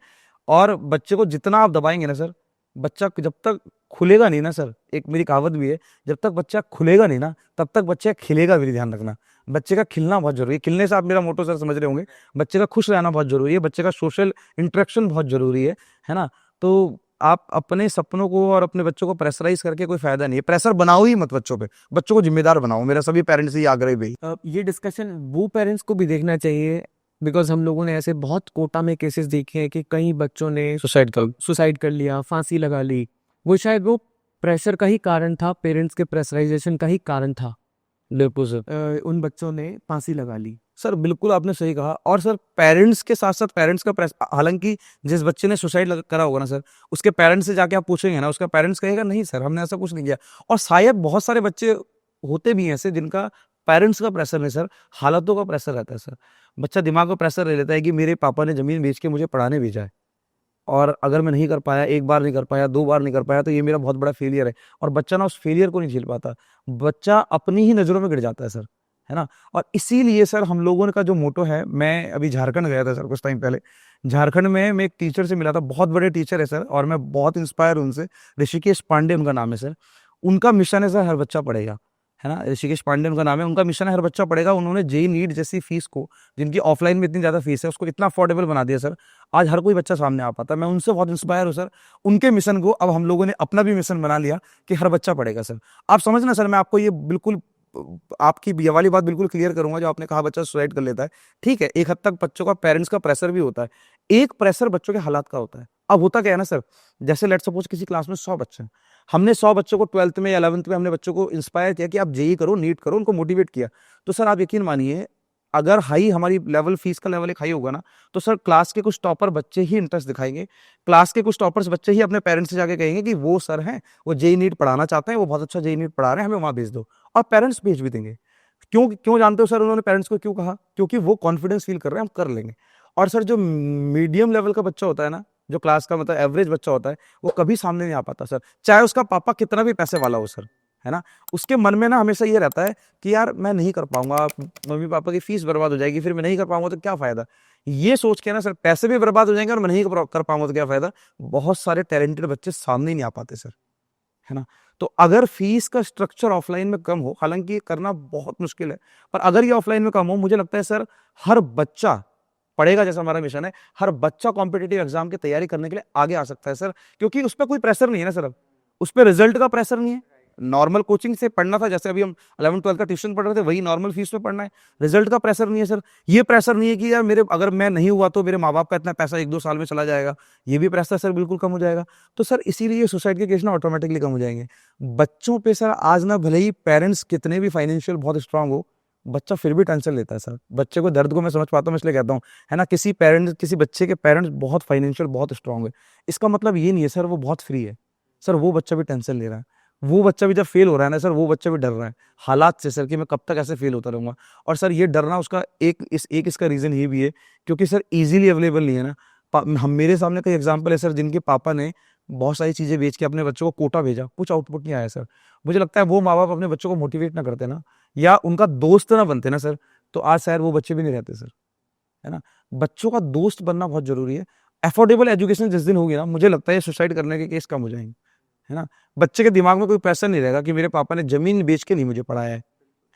और बच्चे को जितना आप दबाएंगे ना सर, बच्चा जब तक खुलेगा नहीं ना सर, एक मेरी कहावत भी है, जब तक बच्चा खुलेगा नहीं ना तब तक बच्चा खिलेगा भी नहीं। ध्यान रखना, बच्चे का खिलना बहुत जरूरी है। खिलने से आप मेरा मोटो सर समझ रहे होंगे, बच्चे का खुश रहना बहुत जरूरी है, बच्चे का सोशल इंटरेक्शन बहुत जरूरी है ना। तो आप अपने सपनों को और अपने बच्चों को प्रेशराइज करके कोई फायदा नहीं है। प्रेशर बनाओ ही मत बच्चों पे, बच्चों को जिम्मेदार बनाओ। मेरा सभी पेरेंट्स से ये आग्रह भी।
ये डिस्कशन वो पेरेंट्स को भी देखना चाहिए, बिकॉज हम लोगों ने ऐसे बहुत कोटा में केसेस देखे हैं कि कई बच्चों ने सुसाइड कर लिया, फांसी लगा ली। वो शायद वो प्रेशर का ही कारण था, पेरेंट्स के प्रेशराइजेशन का ही कारण था।
बिल्कुल सर,
उन बच्चों ने फांसी लगा ली।
सर बिल्कुल आपने सही कहा। और सर पेरेंट्स के साथ साथ पेरेंट्स का हालांकि जिस बच्चे ने सुसाइड करा होगा ना सर, उसके पेरेंट्स से जाके आप पूछेंगे ना, उसका पेरेंट्स कहेगा नहीं सर हमने ऐसा कुछ नहीं किया। और शायद बहुत सारे बच्चे होते भी हैं ऐसे जिनका पेरेंट्स का प्रेशर नहीं सर, हालातों का प्रेशर रहता है सर। बच्चा दिमाग में प्रेशर ले लेता है कि मेरे पापा ने जमीन बेच के मुझे पढ़ाने भेजा है, और अगर मैं नहीं कर पाया, एक बार नहीं कर पाया, 2 बार नहीं कर पाया, तो ये मेरा बहुत बड़ा फेलियर है। और बच्चा ना उस फेलियर को नहीं झेल पाता, बच्चा अपनी ही नज़रों में गिर जाता है सर, है ना। और इसीलिए सर हम लोगों का जो मोटो है, मैं अभी झारखंड गया था सर कुछ टाइम पहले। झारखंड में मैं एक टीचर से मिला था, बहुत बड़े टीचर है सर, और मैं बहुत इंस्पायर हूं उनसे। ऋषिकेश पांडे उनका नाम है सर। उनका मिशन है सर हर बच्चा पढ़ेगा, है ना। ऋषिकेश पांडे उनका नाम है, उनका मिशन है हर बच्चा पढ़ेगा। उन्होंने जेई नीट जैसी फीस को, जिनकी ऑफलाइन में इतनी ज्यादा फीस है, उसको इतना अफोर्डेबल बना दिया सर, आज हर कोई बच्चा सामने आ पाता है। मैं उनसे बहुत इंस्पायर हूँ सर। उनके मिशन को अब हम लोगों ने अपना भी मिशन बना लिया कि हर बच्चा पढ़ेगा सर। आप समझना सर, मैं आपको ये बिल्कुल आपकी ये वाली बात बिल्कुल क्लियर करूंगा जो आपने कहा बच्चा सुसाइड कर लेता है। ठीक है, एक हद तक बच्चों का पेरेंट्स का प्रेशर भी होता है, एक प्रेशर बच्चों के हालात का होता है। अब होता क्या है ना सर, जैसे लेट सपोज किसी क्लास में 100 बच्चे हैं, हमने 100 बच्चों को 12th में या 11th में हमने बच्चों को इंस्पायर किया कि आप जेई करो, नीट करो, उनको मोटिवेट किया। तो सर आप यकीन मानिए, अगर हाई हमारी लेवल फीस का लेवल एक हाई होगा ना, तो सर क्लास के कुछ टॉपर बच्चे ही इंटरेस्ट दिखाएंगे। क्लास के कुछ टॉपर्स बच्चे ही अपने पेरेंट्स से जाके कहेंगे कि वो सर हैं, वो जेई नीट पढ़ाना चाहते हैं, वो बहुत अच्छा जेई नीट पढ़ा रहे हैं, हमें वहां भेज दो। और पेरेंट्स भेज भी देंगे। क्यों क्यों जानते हो सर उन्होंने पेरेंट्स को क्यों कहा? क्योंकि वो कॉन्फिडेंस फील कर रहे हैं हम कर लेंगे। और सर जो मीडियम लेवल का बच्चा होता है ना, जो क्लास का मतलब एवरेज बच्चा होता है, वो कभी सामने नहीं आ पाता सर, चाहे उसका पापा कितना भी पैसे वाला हो सर, है ना। उसके मन में ना हमेशा ये रहता है कि यार मैं नहीं कर पाऊंगा, मम्मी पापा की फीस बर्बाद हो जाएगी, फिर मैं नहीं कर पाऊंगा तो क्या फायदा। ये सोच के ना सर पैसे भी बर्बाद हो जाएंगे और मैं नहीं कर पाऊंगा तो क्या फायदा। बहुत सारे टैलेंटेड बच्चे सामने ही नहीं आ पाते सर, है ना। तो अगर फीस का स्ट्रक्चर ऑफलाइन में कम हो, हालांकि ये करना बहुत मुश्किल है, पर अगर ये ऑफलाइन में कम हो, मुझे लगता है सर हर बच्चा पढ़ेगा, जैसा हमारा मिशन है, हर बच्चा कॉम्पिटिटिव एग्जाम की तैयारी करने के लिए आगे आ सकता है सर। क्योंकि उस पर कोई प्रेशर नहीं है ना सर, अब उस पर रिजल्ट का प्रेशर नहीं है। नॉर्मल कोचिंग से पढ़ना था, जैसे अभी हम 11th-12th का ट्यूशन पढ़ रहे थे, वही नॉर्मल फीस में पढ़ना है। रिजल्ट का प्रेशर नहीं है सर। ये प्रेशर नहीं है कि यार मेरे अगर मैं नहीं हुआ तो मेरे माँ बाप का इतना पैसा 1-2 साल में चला जाएगा, ये भी प्रेशर सर बिल्कुल कम हो जाएगा। तो सर इसीलिए सुसाइड के केस ना ऑटोमेटिकली कम हो जाएंगे। बच्चों पे सर आज ना भले ही पेरेंट्स कितने भी फाइनेंशियल बहुत स्ट्रांग हो, बच्चा फिर भी टेंशन लेता है सर। बच्चे को दर्द को मैं समझ पाता हूँ, इसलिए कहता हूँ, है ना। किसी बच्चे के पेरेंट्स बहुत फाइनेंशियल बहुत स्ट्रांग है, इसका मतलब ये नहीं है सर वो बहुत फ्री है। सर वो बच्चा भी टेंशन ले रहा है, वो बच्चा भी जब फेल हो रहा है ना सर, वो बच्चा भी डर रहा है हालात से सर कि मैं कब तक ऐसे फेल होता रहूंगा। और सर ये डरना उसका इसका रीजन ये भी है क्योंकि सर इजीली अवेलेबल नहीं है ना। हम मेरे सामने कई एग्जांपल है सर जिनके पापा ने बहुत सारी चीजें बेच के अपने बच्चों को कोटा भेजा, कुछ आउटपुट नहीं आया सर। मुझे लगता है वो माँ बाप अपने बच्चों को मोटिवेट ना करते ना, या उनका दोस्त ना बनते ना सर, तो आज शायद वो बच्चे भी नहीं रहते सर, है ना। बच्चों का दोस्त बनना बहुत जरूरी है। अफोर्डेबल एजुकेशन जिस दिन होगी ना, मुझे लगता है सुसाइड करने के केस कम हो जाएंगे, है ना। बच्चे के दिमाग में कोई प्रेशर नहीं रहेगा कि मेरे पापा ने जमीन बेच के नहीं मुझे पढ़ाया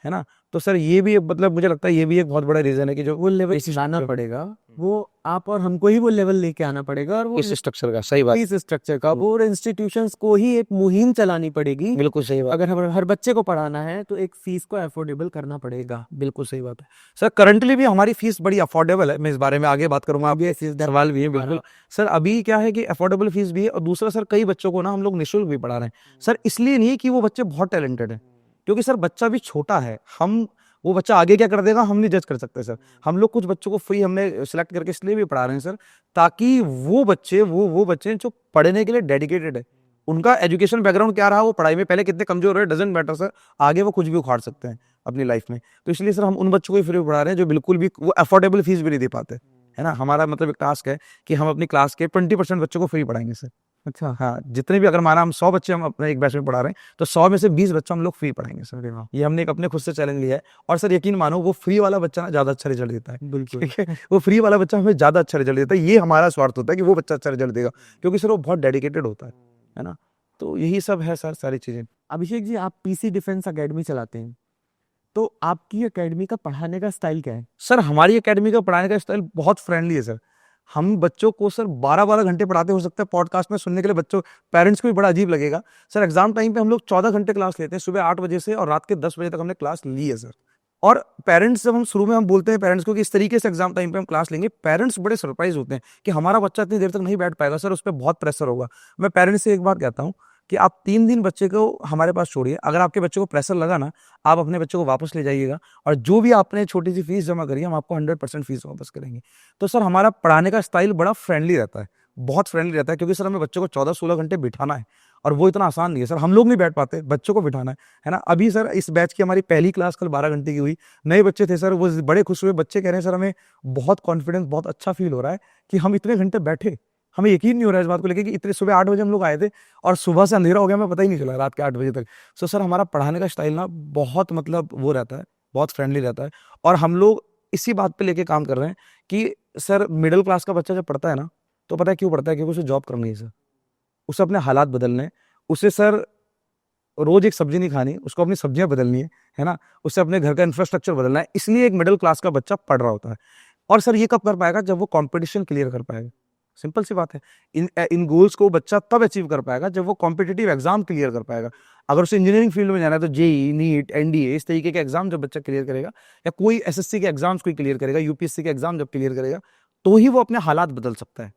है ना। तो सर ये भी मतलब मुझे लगता है ये भी एक बहुत बड़ा रीजन है कि जो
वो लेवल लाना पड़ेगा, वो आप और हमको ही वो लेवल लेके आना पड़ेगा, और वो
इस स्ट्रक्चर का सही बात,
इस स्ट्रक्चर का वो इंस्टीट्यूशंस को ही एक मुहिम चलानी पड़ेगी।
बिल्कुल सही बात।
अगर हर बच्चे को पढ़ाना है तो एक फीस को अफोर्डेबल करना पड़ेगा।
बिल्कुल सही बात है सर। करंटली भी हमारी फीस बड़ी अफोर्डेबल है, मैं इस बारे में आगे बात करूंगा, आप ये सवाल भी है बिल्कुल सर। अभी क्या है कि अफोर्डेबल फीस भी है, और दूसरा सर कई बच्चों को ना हम लोग निःशुल्क भी पढ़ा रहे हैं सर। इसलिए नहीं कि वो बच्चे बहुत टैलेंटेड है, क्योंकि सर बच्चा भी छोटा है, हम वो बच्चा आगे क्या कर देगा हम नहीं जज कर सकते सर। हम लोग कुछ बच्चों को फ्री हमने सिलेक्ट करके इसलिए भी पढ़ा रहे हैं सर, ताकि वो बच्चे जो पढ़ने के लिए डेडिकेटेड है, उनका एजुकेशन बैकग्राउंड क्या रहा, वो पढ़ाई में पहले कितने कमजोर रहे, डजंट मैटर सर, आगे वो कुछ भी उखाड़ सकते हैं अपनी लाइफ में। तो इसलिए सर हम उन बच्चों को ही फ्री पढ़ा रहे हैं जो बिल्कुल भी वो अफोर्डेबल फीस भी नहीं दे पाते, है ना। हमारा मतलब एक टास्क है कि हम अपनी क्लास के 20% बच्चों को फ्री पढ़ाएंगे सर।
अच्छा,
हाँ, जितने भी, अगर माना हम 100 बच्चे हम अपने एक बैच में पढ़ा रहे हैं तो 100 में से 20 बच्चा हम लोग फ्री पढ़ाएंगे सर। ये हमने एक अपने खुद से चैलेंज लिया है। और सर यकीन मानो वो फ्री वाला बच्चा ना ज्यादा अच्छा रिजल्ट देता है,
बिल्कुल।
ठीक है। वो फ्री वाला बच्चा हमें ज्यादा अच्छा रिजल्ट देता है, ये हमारा स्वार्थ होता है कि वो बच्चा अच्छा रिजल्ट देगा, क्योंकि सर वो बहुत डेडिकेटेड होता है ना। तो यही सब है सर सारी चीजें।
अभिषेक जी, आप पीसी डिफेंस एकेडमी चलाते हैं, तो आपकी एकेडमी का पढ़ाने का स्टाइल क्या है?
सर हमारी एकेडमी का पढ़ाने का स्टाइल बहुत फ्रेंडली है सर। हम बच्चों को सर 12-12 घंटे पढ़ाते, हो सकता है पॉडकास्ट में सुनने के लिए बच्चों पेरेंट्स को भी बड़ा अजीब लगेगा सर। एग्जाम टाइम पे हम लोग 14 घंटे क्लास लेते हैं, सुबह 8 बजे से और रात के 10 बजे तक हमने क्लास ली है सर। और पेरेंट्स जब हम शुरू में हम बोलते हैं पेरेंट्स को कि इस तरीके से एग्जाम टाइम पे हम क्लास लेंगे, पेरेंट्स बड़े सरप्राइज होते हैं कि हमारा बच्चा इतनी देर तक नहीं बैठ पाएगा सर, उस पर बहुत प्रेशर होगा। मैं पेरेंट्स से एक बात कहता हूँ कि आप 3 दिन बच्चे को हमारे पास छोड़िए, अगर आपके बच्चे को प्रेशर लगा ना, आप अपने बच्चे को वापस ले जाइएगा, और जो भी आपने छोटी सी फीस जमा करी हम आपको 100% फीस वापस करेंगे। तो सर हमारा पढ़ाने का स्टाइल बड़ा फ्रेंडली रहता है, बहुत फ्रेंडली रहता है, क्योंकि सर हमें बच्चों को 14-16 घंटे बिठाना है, और वो इतना आसान नहीं है सर। हम लोग नहीं बैठ पाते, बच्चों को बिठाना है ना। अभी सर इस बैच की हमारी पहली क्लास कल 12 घंटे की हुई, नए बच्चे थे सर, वो बड़े खुश हुए। बच्चे कह रहे हैं सर हमें बहुत कॉन्फिडेंस, बहुत अच्छा फील हो रहा है कि हम इतने घंटे बैठे, हमें यकीन नहीं हो रहा है इस बात को लेकर कि इतने सुबह 8 बजे हम लोग आए थे और सुबह से अंधेरा हो गया, हमें पता ही नहीं चला रात के 8 बजे तक। सो सर हमारा पढ़ाने का स्टाइल ना बहुत मतलब वो रहता है, बहुत फ्रेंडली रहता है। और हम लोग इसी बात पे लेके काम कर रहे हैं कि सर मिडिल क्लास का बच्चा जब पढ़ता है ना, तो पता है क्यों पढ़ता है? क्योंकि उसे जॉब करनी है सर, उसे अपने हालात बदलने, उसे सर रोज एक सब्जी नहीं खानी, उसको अपनी सब्जियां बदलनी है ना, उसे अपने घर का इंफ्रास्ट्रक्चर बदलना है। इसलिए एक मिडिल क्लास का बच्चा पढ़ रहा होता है। और सर ये कब कर पाएगा? जब वो कॉम्पिटिशन क्लियर कर पाएगा। सिंपल सी बात है। इन गोल्स को बच्चा तब अचीव कर पाएगा जब वो कॉम्पिटिटिव एग्जाम क्लियर कर पाएगा। अगर उसे इंजीनियरिंग फील्ड में जाना है तो जेई, नीट, एनडीए इस तरीके के एग्जाम जब बच्चा क्लियर करेगा, या कोई एसएससी के एग्जाम्स कोई क्लियर करेगा, यूपीएससी के एग्जाम जब क्लियर करेगा, तो ही वो अपने हालात बदल सकता है।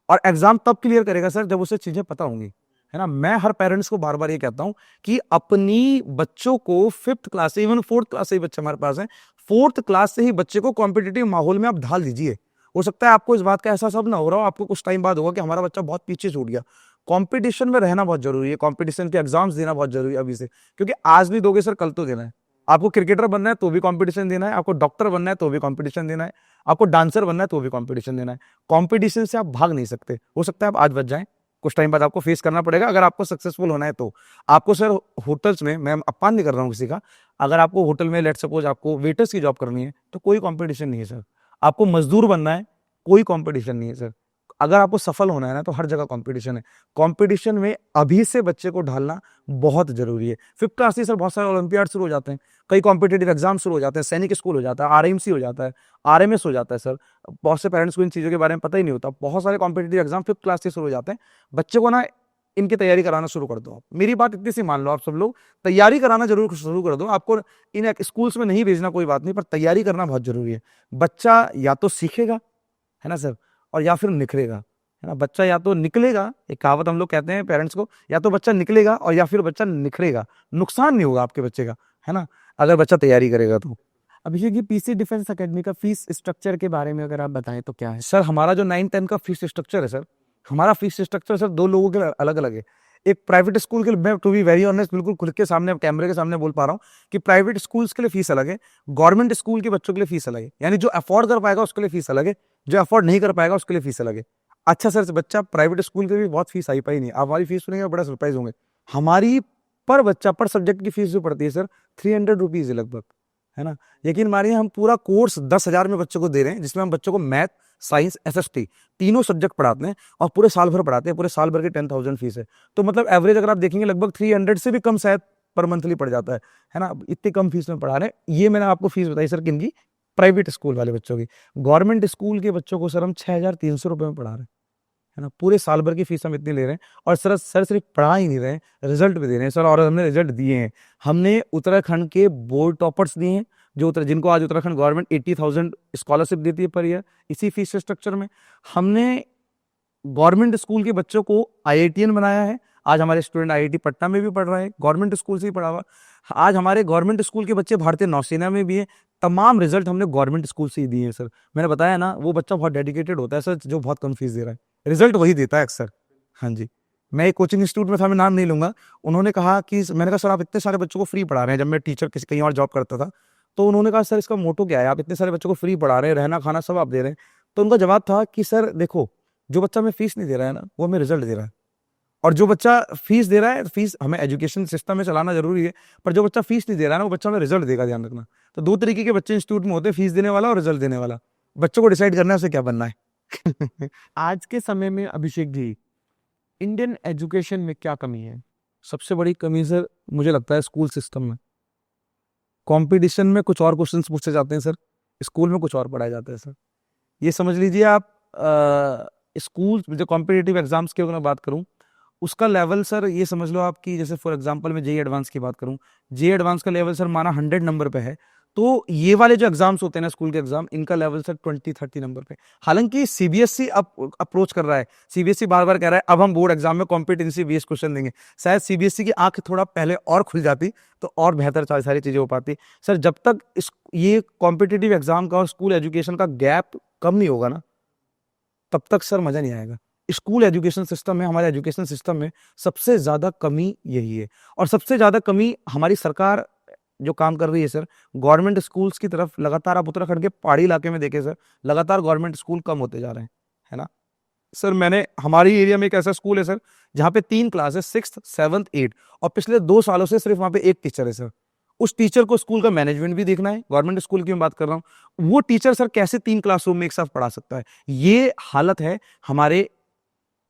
और एग्जाम तब क्लियर करेगा सर जब उसे चीजें पता होंगी, है ना। मैं हर पेरेंट्स को बार बार ये कहता हूं कि अपनी बच्चों को 5th क्लास से, इवन 4th क्लास से ही बच्चे हमारे पास हैं, 4th क्लास से ही बच्चे को कॉम्पिटिटिव माहौल में आप ढाल दीजिए। हो सकता है आपको इस बात का एहसास अब ना हो रहा हो, आपको कुछ टाइम बाद होगा कि हमारा बच्चा बहुत पीछे छूट गया। कंपटीशन में रहना बहुत जरूरी है, कंपटीशन के एग्जाम्स देना बहुत जरूरी है अभी से, क्योंकि आज नहीं दोगे सर कल तो देना है। आपको क्रिकेटर बनना है तो भी कंपटीशन देना है, आपको डॉक्टर बनना है तो भी कंपटीशन देना है, आपको डांसर बनना है तो भी कंपटीशन देना है। कंपटीशन से आप भाग नहीं सकते। हो सकता है आप आज बच जाएं, कुछ टाइम बाद आपको फेस करना पड़ेगा अगर आपको सक्सेसफुल होना है तो। आपको सर होटल्स में, मैं अपमान नहीं कर रहा हूँ किसी का, अगर आपको होटल में लेट सपोज आपको वेटर्स की जॉब करनी है तो कोई कंपटीशन नहीं है सर। आपको मजदूर बनना है, कोई कंपटीशन नहीं है सर। अगर आपको सफल होना है ना तो हर जगह कंपटीशन है। कंपटीशन में अभी से बच्चे को ढालना बहुत जरूरी है। 5th क्लास से सर बहुत सारे ओलंपियाड शुरू हो जाते हैं, कई कॉम्पिटेटिव एग्जाम शुरू हो जाते हैं, सैनिक स्कूल हो जाता है, आरएमसी हो जाता है, आरएमएस हो जाता है सर। बहुत से पेरेंट्स को इन चीज़ों के बारे में पता ही नहीं होता। बहुत सारे कॉम्पिटेटिव एग्जाम 5th क्लास से शुरू हो जाते हैं। बच्चे को ना इनकी तैयारी कराना शुरू कर दो आप। मेरी बात इतनी सी मान लो, आप सब लोग तैयारी कराना जरूर शुरू कर दो। आपको इन स्कूल्स में नहीं भेजना कोई बात नहीं, पर तैयारी करना बहुत जरूरी है। बच्चा या तो सीखेगा, है ना सर, और या फिर निखरेगा, है ना। बच्चा या तो निकलेगा, एक कहावत हम लोग कहते हैं पेरेंट्स को, या तो बच्चा निकलेगा और या फिर बच्चा निखरेगा। नुकसान नहीं होगा आपके बच्चे का, है ना, अगर बच्चा तैयारी करेगा तो।
Abhishek ji, PC defence academy का फीस स्ट्रक्चर के बारे में अगर आप बताएं तो क्या है?
सर हमारा जो 9-10 का फीस स्ट्रक्चर है सर, हमारा फीस स्ट्रक्चर सर 2 लोगों के लिए अलग अलग है। एक प्राइवेट स्कूल के लिए, मैं टू बी वेरी ऑनेस्ट बिल्कुल खुल के सामने कैमरे के सामने बोल पा रहा हूँ कि प्राइवेट स्कूल्स के लिए फीस अलग है, गवर्नमेंट स्कूल के बच्चों के लिए फीस अलग है। यानी जो अफोर्ड कर पाएगा उसके लिए फीस अलग है, जो अफोर्ड नहीं कर पाएगा उसके लिए फीस अलग है। अच्छा सर, बच्चा प्राइवेट स्कूल के भी बहुत फीस आई पाई नहीं, आप हमारी फीस सुनेंगे बड़ा सरप्राइज होंगे। हमारी पर बच्चा पर सब्जेक्ट की फीस जो पड़ती है सर 300 रुपीज है लगभग, है ना। यकीन मानिए हम पूरा कोर्स 10,000 में बच्चों को दे रहे हैं, जिसमें हम बच्चों को मैथ, साइंस, एसएसटी तीनों सब्जेक्ट पढ़ाते हैं और पूरे साल भर पढ़ाते हैं। पूरे साल भर की 10,000 फीस है। तो मतलब एवरेज अगर आप देखेंगे लगभग 300 से भी कम शायद पर मंथली पड़ जाता है ना। इतनी कम फीस में पढ़ा रहे हैं। ये मैंने आपको फीस बताई सर किनकी, प्राइवेट स्कूल वाले बच्चों की। गवर्नमेंट स्कूल के बच्चों को सर हम 6,300 रुपये में पढ़ा रहे हैं, है ना। पूरे साल भर की फीस हम इतनी ले रहे हैं और सर सिर्फ पढ़ा ही नहीं रहे हैं, रिजल्ट भी दे रहे हैं सर। और हमने रिजल्ट दिए हैं। हमने उत्तराखंड के बोर्ड टॉपर्स दिए हैं, जो जिनको आज उत्तराखंड गवर्नमेंट 80,000 स्कॉलरशिप देती है पर ईयर, इसी फीस स्ट्रक्चर में। हमने गवर्नमेंट स्कूल के बच्चों को IITian बनाया है। आज हमारे स्टूडेंट IIT पटना में भी पढ़ रहे हैं, गवर्नमेंट स्कूल से ही पढ़ा हुआ। आज हमारे गवर्नमेंट स्कूल के बच्चे भारतीय नौसेना में भी है। तमाम रिजल्ट हमने गवर्नमेंट स्कूल से ही दिए हैं सर। मैंने बताया ना, वो बच्चा बहुत डेडिकेटेड होता है सर, जो बहुत कम फीस दे रहा है, रिजल्ट वही देता है अक्सर। हाँ जी, मैं एक कोचिंग इंस्टीट्यूट में था, मैं नाम नहीं लूंगा। उन्होंने कहा कि, मैंने कहा सर आप इतने सारे बच्चों को फ्री पढ़ा रहे हैं, जब मैं टीचर किसी कहीं और जॉब करता था, तो उन्होंने कहा सर इसका मोटो क्या है, आप इतने सारे बच्चों को फ्री पढ़ा रहे हैं, रहना खाना सब आप दे रहे हैं। तो उनका जवाब था कि सर देखो, जो बच्चा हमें फीस नहीं दे रहा है ना, वो हमें रिजल्ट दे रहा है। और जो बच्चा फीस दे रहा है, फीस हमें एजुकेशन सिस्टम में चलाना जरूरी है, पर जो बच्चा फीस नहीं दे रहा है ना, वो बच्चा हमें रिजल्ट देगा, ध्यान रखना। तो 2 तरीके के बच्चे इंस्टीट्यूट में होते हैं, फीस देने वाला और रिजल्ट देने वाला। बच्चों को डिसाइड करना है उसे क्या बनना है।
आज के समय में अभिषेक जी, इंडियन एजुकेशन में क्या कमी है?
सबसे बड़ी कमी सर मुझे लगता है स्कूल सिस्टम में। कंपटीशन में कुछ और क्वेश्चंस पूछे जाते हैं सर, स्कूल में कुछ और पढ़ाया जाता है सर। ये समझ लीजिए आप, स्कूल जो कॉम्पिटिटिव एग्जाम्स की अगर मैं बात करूं, उसका लेवल सर ये समझ लो आपकी, जैसे फॉर एग्जांपल मैं जेईई एडवांस की बात करूं, जेईई एडवांस का लेवल सर माना 100 नंबर पे है, तो ये वाले जो एग्जाम्स होते हैं ना स्कूल के एग्जाम, इनका लेवल सर 20-30 नंबर पे। हालांकि सीबीएसई अब अप्रोच कर रहा है, सीबीएसई बार बार कह रहा है अब हम बोर्ड एग्जाम में कॉम्पिटेंसी बेस्ड क्वेश्चन देंगे। शायद सीबीएसई की आंख थोड़ा पहले और खुल जाती तो और बेहतर सारी चीजें हो पाती सर। जब तक ये कॉम्पिटेटिव एग्जाम का और स्कूल एजुकेशन का गैप कम नहीं होगा ना, तब तक सर मजा नहीं आएगा। स्कूल एजुकेशन सिस्टम में, हमारे एजुकेशन सिस्टम में सबसे ज्यादा कमी यही है। और सबसे ज्यादा कमी हमारी सरकार जो काम कर रही है सर, गवर्नमेंट स्कूल्स की तरफ लगातार, आप उत्तराखंड के पहाड़ी इलाके में देखें सर, लगातार गवर्नमेंट स्कूल कम होते जा रहे हैं, है ना सर। मैंने, हमारी एरिया में एक ऐसा स्कूल है सर जहाँ पे 3 क्लास है, 6th, 7th, 8th, और पिछले 2 सालों से सिर्फ वहाँ पे एक टीचर है सर। उस टीचर को स्कूल का मैनेजमेंट भी देखना है, गवर्नमेंट स्कूल की मैं बात कर रहा हूँ। वो टीचर सर कैसे 3 क्लासरूम में एक साथ पढ़ा सकता है? ये हालत है हमारे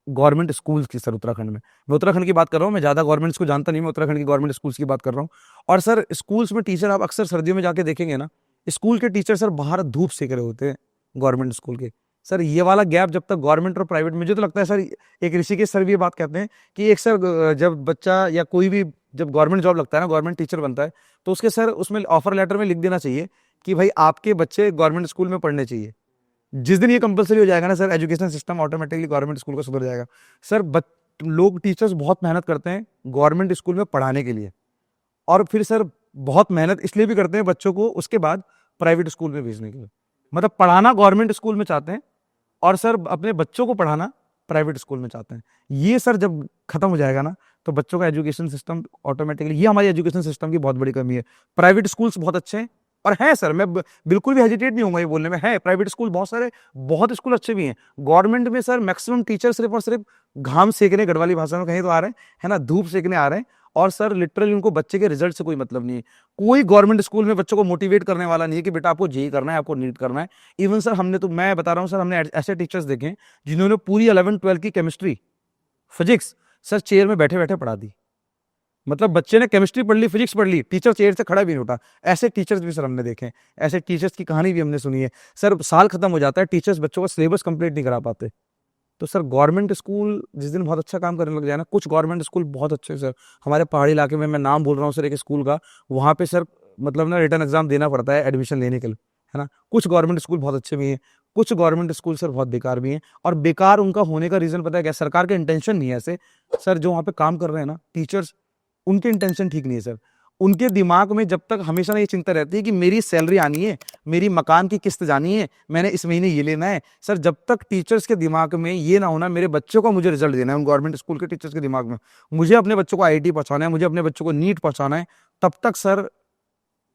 गवर्नमेंट स्कूल्स की सर उत्तराखंड में। मैं उत्तराखंड की बात कर रहा हूँ, मैं ज्यादा गवर्नमेंट्स को जानता नहीं, मैं उत्तराखंड की गवर्नमेंट स्कूल्स की बात कर रहा हूँ। और सर स्कूल्स में टीचर, आप अक्सर सर्दियों में जाके देखेंगे ना, स्कूल के टीचर सर बाहर धूप सेक रहे होते हैं गवर्नमेंट स्कूल के। सर ये वाला गैप जब तक गवर्नमेंट और प्राइवेट, मुझे तो लगता है सर, एक ऋषिकेश सर भी ये बात कहते हैं कि एक सर जब बच्चा या कोई भी जब गवर्नमेंट जॉब लगता है ना, गवर्नमेंट टीचर बनता है, तो उसके सर उसमें ऑफर लेटर में लिख देना चाहिए कि भाई आपके बच्चे गवर्नमेंट स्कूल में पढ़ने चाहिए। जिस दिन ये कंपलसरी हो जाएगा ना sir, education system automatically government school का सुधर जाएगा सर। लोग, टीचर्स बहुत मेहनत करते हैं गवर्नमेंट स्कूल में पढ़ाने के लिए, और फिर सर बहुत मेहनत इसलिए भी करते हैं बच्चों को उसके बाद प्राइवेट स्कूल में भेजने के लिए। मतलब पढ़ाना गवर्नमेंट स्कूल में चाहते हैं और सर अपने बच्चों को पढ़ाना प्राइवेट स्कूल में चाहते हैं। ये सर जब खत्म हो जाएगा ना, तो बच्चों का एजुकेशन सिस्टम ऑटोमेटिकली, ये हमारी एजुकेशन सिस्टम की बहुत बड़ी कमी है। प्राइवेट स्कूल्स बहुत अच्छे हैं और है सर, मैं बिल्कुल भी हेजिटेट नहीं होऊंगा ये बोलने में, है प्राइवेट स्कूल बहुत सारे, बहुत स्कूल अच्छे भी हैं। गवर्नमेंट में सर मैक्सिमम टीचर सिर्फ और सिर्फ घाम सेकने, गढ़वाली भाषा में कहीं तो आ रहे हैं, है ना, धूप सेकने आ रहे हैं। और सर लिटरली उनको बच्चे के रिजल्ट से कोई मतलब नहीं है। कोई गवर्नमेंट स्कूल में बच्चों को मोटिवेट करने वाला नहीं है कि बेटा आपको जेई करना है, आपको नीट करना है। इवन सर हमने तो, मैं बता रहा हूँ सर, हमने ऐसे टीचर्स देखे हैं जिन्होंने पूरी 11th-12th की केमिस्ट्री, फिजिक्स सर चेयर में बैठे बैठे पढ़ा दी। मतलब बच्चे ने केमिस्ट्री पढ़ ली, फिजिक्स पढ़ ली, टीचर चेयर से खड़ा भी नहीं उठा। ऐसे टीचर्स भी सर हमने देखे हैं, ऐसे टीचर्स की कहानी भी हमने सुनी है। सर साल खत्म हो जाता है, टीचर्स बच्चों का सिलेबस कंप्लीट नहीं करा पाते। तो सर गवर्नमेंट स्कूल जिस दिन बहुत अच्छा काम करने लग जाए ना, कुछ गवर्नमेंट स्कूल बहुत अच्छे हैं सर। हमारे पहाड़ी इलाके में, मैं नाम बोल रहा हूँ सर एक स्कूल का, वहाँ पे सर मतलब ना रिटर्न एग्जाम देना पड़ता है एडमिशन लेने के लिए, है ना। कुछ गवर्नमेंट स्कूल बहुत अच्छे भी हैं, कुछ गवर्नमेंट स्कूल सर बहुत बेकार भी हैं। और बेकार उनका होने का रीजन पता है क्या? सरकार के इंटेंशन नहीं है ऐसे सर। जो वहाँ पे काम कर रहे हैं ना टीचर्स, उनके इंटेंशन ठीक नहीं है सर। उनके दिमाग में जब तक हमेशा ना ये चिंता रहती है कि मेरी सैलरी आनी है, मेरी मकान की किस्त जानी है, मैंने इस महीने ये लेना है। सर जब तक टीचर्स के दिमाग में ये ना होना मेरे बच्चों को मुझे रिजल्ट देना है, उन गवर्नमेंट स्कूल के टीचर्स के दिमाग में मुझे अपने बच्चों को आईआईटी पहुंचाना है, मुझे अपने बच्चों को नीट पहुंचाना है, तब तक सर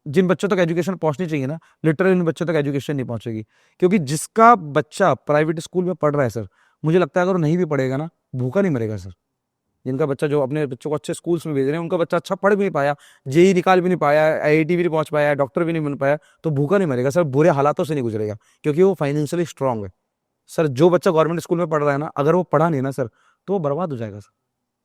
जिन बच्चों तक एजुकेशन पहुंचनी चाहिए ना, लिटरली उन बच्चों तक एजुकेशन नहीं पहुंचेगी। क्योंकि जिसका बच्चा प्राइवेट स्कूल में पढ़ रहा है सर, मुझे लगता है अगर वो नहीं भी पढ़ेगा ना, भूखा नहीं मरेगा सर। जिनका बच्चा, जो अपने बच्चों को अच्छे स्कूल्स में भेज रहे हैं, उनका बच्चा अच्छा पढ़ भी नहीं पाया, जेई निकाल भी नहीं पाया, आईआईटी भी नहीं पहुंच पाया, डॉक्टर भी नहीं बन पाया, तो भूखा नहीं मरेगा सर, बुरे हालातों से नहीं गुजरेगा, क्योंकि वो फाइनेंशियली स्ट्रांग है। सर जो बच्चा गवर्नमेंट स्कूल में पढ़ रहा है ना, अगर वो पढ़ा नहीं ना सर, तो वो बर्बाद हो जाएगा सर,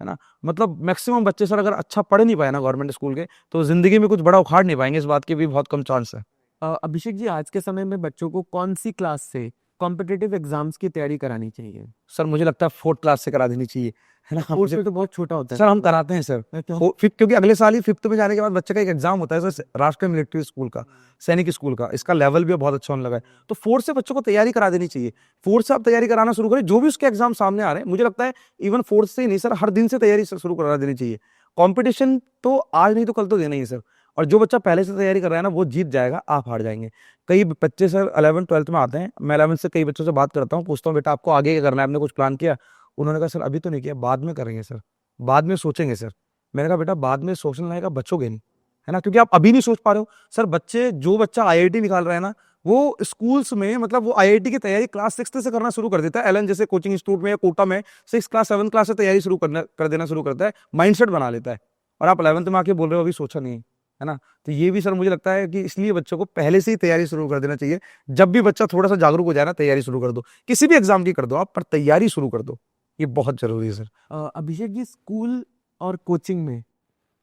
है ना। मतलब मैक्सिमम बच्चे सर अगर अच्छा पढ़ नहीं पाए ना गवर्नमेंट स्कूल के, तो जिंदगी में कुछ बड़ा उखाड़ नहीं पाएंगे, इस बात के भी बहुत कम चांस है।
अभिषेक जी, आज के समय में बच्चों को कौन सी क्लास से कॉम्पिटिटिव एग्जाम्स की तैयारी करानी चाहिए?
सर मुझे लगता है 4th क्लास से करा देनी चाहिए, है ना।
कोर्स में तो बहुत छोटा होता है
सर हम कराते हैं सर, क्योंकि अगले साल ही 5th में जाने के बाद बच्चे का एक एग्जाम होता है सर, राष्ट्रीय मिलिट्री स्कूल का, सैनिक स्कूल का। इसका लेवल भी बहुत अच्छा होने लगा है, तो 4th से बच्चों को तैयारी करा देनी चाहिए। 4th से आप तैयारी कराना शुरू करें, जो भी उसके एग्जाम सामने आ रहे हैं, मुझे लगता है इवन 4th से ही नहीं सर, हर दिन से तैयारी शुरू करा देनी चाहिए। कॉम्पिटिशन तो आज नहीं तो कल तो देना ही है सर, और जो बच्चा पहले से तैयारी कर रहा है ना, वो जीत जाएगा, आप हार जाएंगे। कई बच्चे सर 11th-12th में आते हैं, मैं 11th से कई बच्चों से बात करता हूँ, पूछता हूँ बेटा आपको आगे क्या करना है, आपने कुछ प्लान किया? उन्होंने कहा सर अभी तो नहीं किया, बाद में करेंगे सर, बाद में सोचेंगे सर। मैंने कहा बेटा बाद में सोचने लगेगा, बचोगे नहीं, है ना, क्योंकि आप अभी नहीं सोच पा रहे हो। सर बच्चे, जो बच्चा आईआईटी निकाल रहा है ना, वो स्कूल्स में मतलब वो आईआईटी की तैयारी क्लास 6th से करना शुरू कर देता है। एलन जैसे कोचिंग इंस्टीट्यूट में या कोटा में 6th क्लास 7th क्लास से तैयारी शुरू कर देना शुरू करता है, माइंडसेट बना लेता है। और आप 11th में आके बोल रहे हो अभी सोचा नहीं है ना। तो ये भी सर मुझे लगता है कि इसलिए बच्चों को पहले से ही तैयारी शुरू कर देना चाहिए। जब भी बच्चा थोड़ा सा जागरूक हो जाए ना, तैयारी शुरू कर दो, किसी भी एग्जाम की कर दो आप, पर तैयारी शुरू कर दो, ये बहुत जरूरी है सर।
अभिषेक जी, स्कूल और कोचिंग में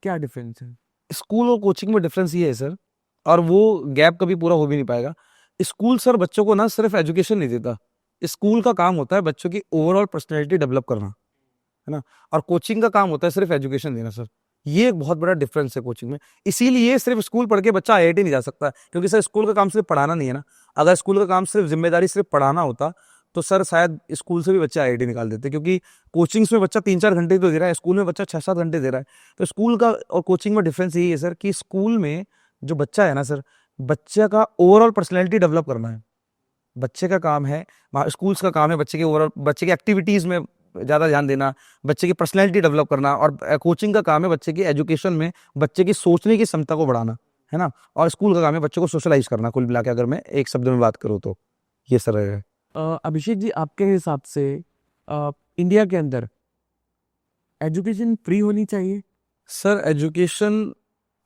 क्या डिफरेंस है?
स्कूल और कोचिंग में डिफरेंस ये है सर, और वो गैप कभी पूरा हो भी नहीं पाएगा। स्कूल सर बच्चों को ना सिर्फ एजुकेशन नहीं देता, स्कूल का काम होता है बच्चों की ओवरऑल पर्सनैलिटी डेवलप करना, है ना। और कोचिंग का काम होता है सिर्फ एजुकेशन देना सर। ये एक बहुत बड़ा डिफरेंस है कोचिंग में। इसीलिए सिर्फ स्कूल पढ़ के बच्चा आईआईटी नहीं जा सकता, क्योंकि सर स्कूल का काम सिर्फ पढ़ाना नहीं है ना। अगर स्कूल का काम सिर्फ जिम्मेदारी सिर्फ पढ़ाना होता, तो सर शायद स्कूल से भी बच्चे आईआईटी निकाल देते, क्योंकि कोचिंग्स में बच्चा 3-4 घंटे तो दे रहा है, स्कूल में बच्चा 6-7 घंटे दे रहा है। तो स्कूल का और कोचिंग में डिफरेंस यही है सर कि स्कूल में जो बच्चा है ना सर, बच्चे का ओवरऑल पर्सनैलिटी डेवलप करना है, बच्चे का काम है। स्कूल्स का काम है बच्चे के ओवरऑल, बच्चे की एक्टिविटीज में ज़्यादा ध्यान देना, बच्चे की पर्सनैलिटी डेवलप करना। और कोचिंग का काम है बच्चे की एजुकेशन में बच्चे की सोचने की क्षमता को बढ़ाना, है ना। और स्कूल का काम है बच्चों को सोशलाइज करना। कुल मिला के अगर मैं एक शब्द में बात करूँ तो ये सर है।
अभिषेक जी, आपके हिसाब से इंडिया के अंदर एजुकेशन फ्री होनी चाहिए?
सर एजुकेशन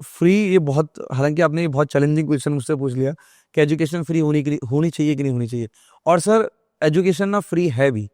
फ्री, ये बहुत, हालांकि आपने ये बहुत चैलेंजिंग क्वेश्चन मुझसे पूछ लिया कि एजुकेशन फ्री होनी चाहिए कि नहीं होनी चाहिए। और सर एजुकेशन ना फ्री है भी।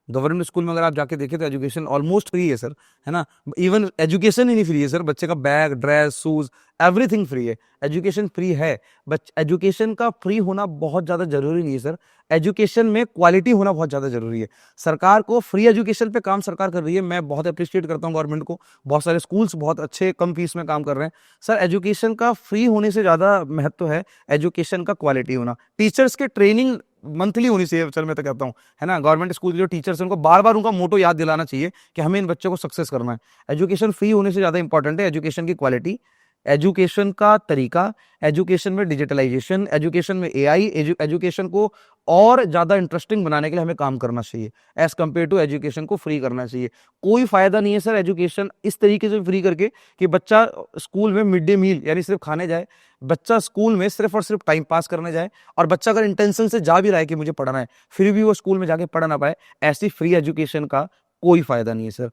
गवर्नमेंट स्कूल में अगर आप जाके देखें तो एजुकेशन ऑलमोस्ट फ्री है सर, है ना। इवन एजुकेशन ही नहीं फ्री है सर, बच्चे का bag, dress, shoes, everything free है। एजुकेशन फ्री है, बट एजुकेशन का फ्री होना बहुत ज़्यादा जरूरी नहीं है सर। एजुकेशन में क्वालिटी होना बहुत ज़्यादा जरूरी है। सरकार को फ्री एजुकेशन पे काम सरकार कर रही है, मैं बहुत अप्रिशिएट करता हूँ गवर्नमेंट को। बहुत सारे स्कूल्स बहुत अच्छे कम फीस में काम कर रहे हैं। सर एजुकेशन का फ्री होने से ज़्यादा महत्व है एजुकेशन का क्वालिटी होना। टीचर्स के ट्रेनिंग मंथली होनी चाहिए, चल मैं तो कहता हूँ, है ना। गवर्नमेंट स्कूल के जो टीचर्स हैं उनको बार बार उनका मोटो याद दिलाना चाहिए कि हमें इन बच्चों को सक्सेस करना है। एजुकेशन फ्री होने से ज़्यादा इंपॉर्टेंट है एजुकेशन की क्वालिटी। एजुकेशन का तरीका, एजुकेशन में डिजिटलाइजेशन, एजुकेशन में एआई, एजुकेशन को और ज़्यादा इंटरेस्टिंग बनाने के लिए हमें काम करना चाहिए एज कम्पेयर टू एजुकेशन को फ्री करना चाहिए। कोई फ़ायदा नहीं है सर एजुकेशन इस तरीके से फ्री करके कि बच्चा स्कूल में मिड डे मील यानी सिर्फ खाने जाए, बच्चा स्कूल में सिर्फ और सिर्फ टाइम पास करने जाए, और बच्चा अगर इंटेंशन से जा भी रहा है कि मुझे पढ़ना है फिर भी वो स्कूल में जाके पढ़ ना पाए। ऐसी फ्री एजुकेशन का कोई फायदा नहीं है सर।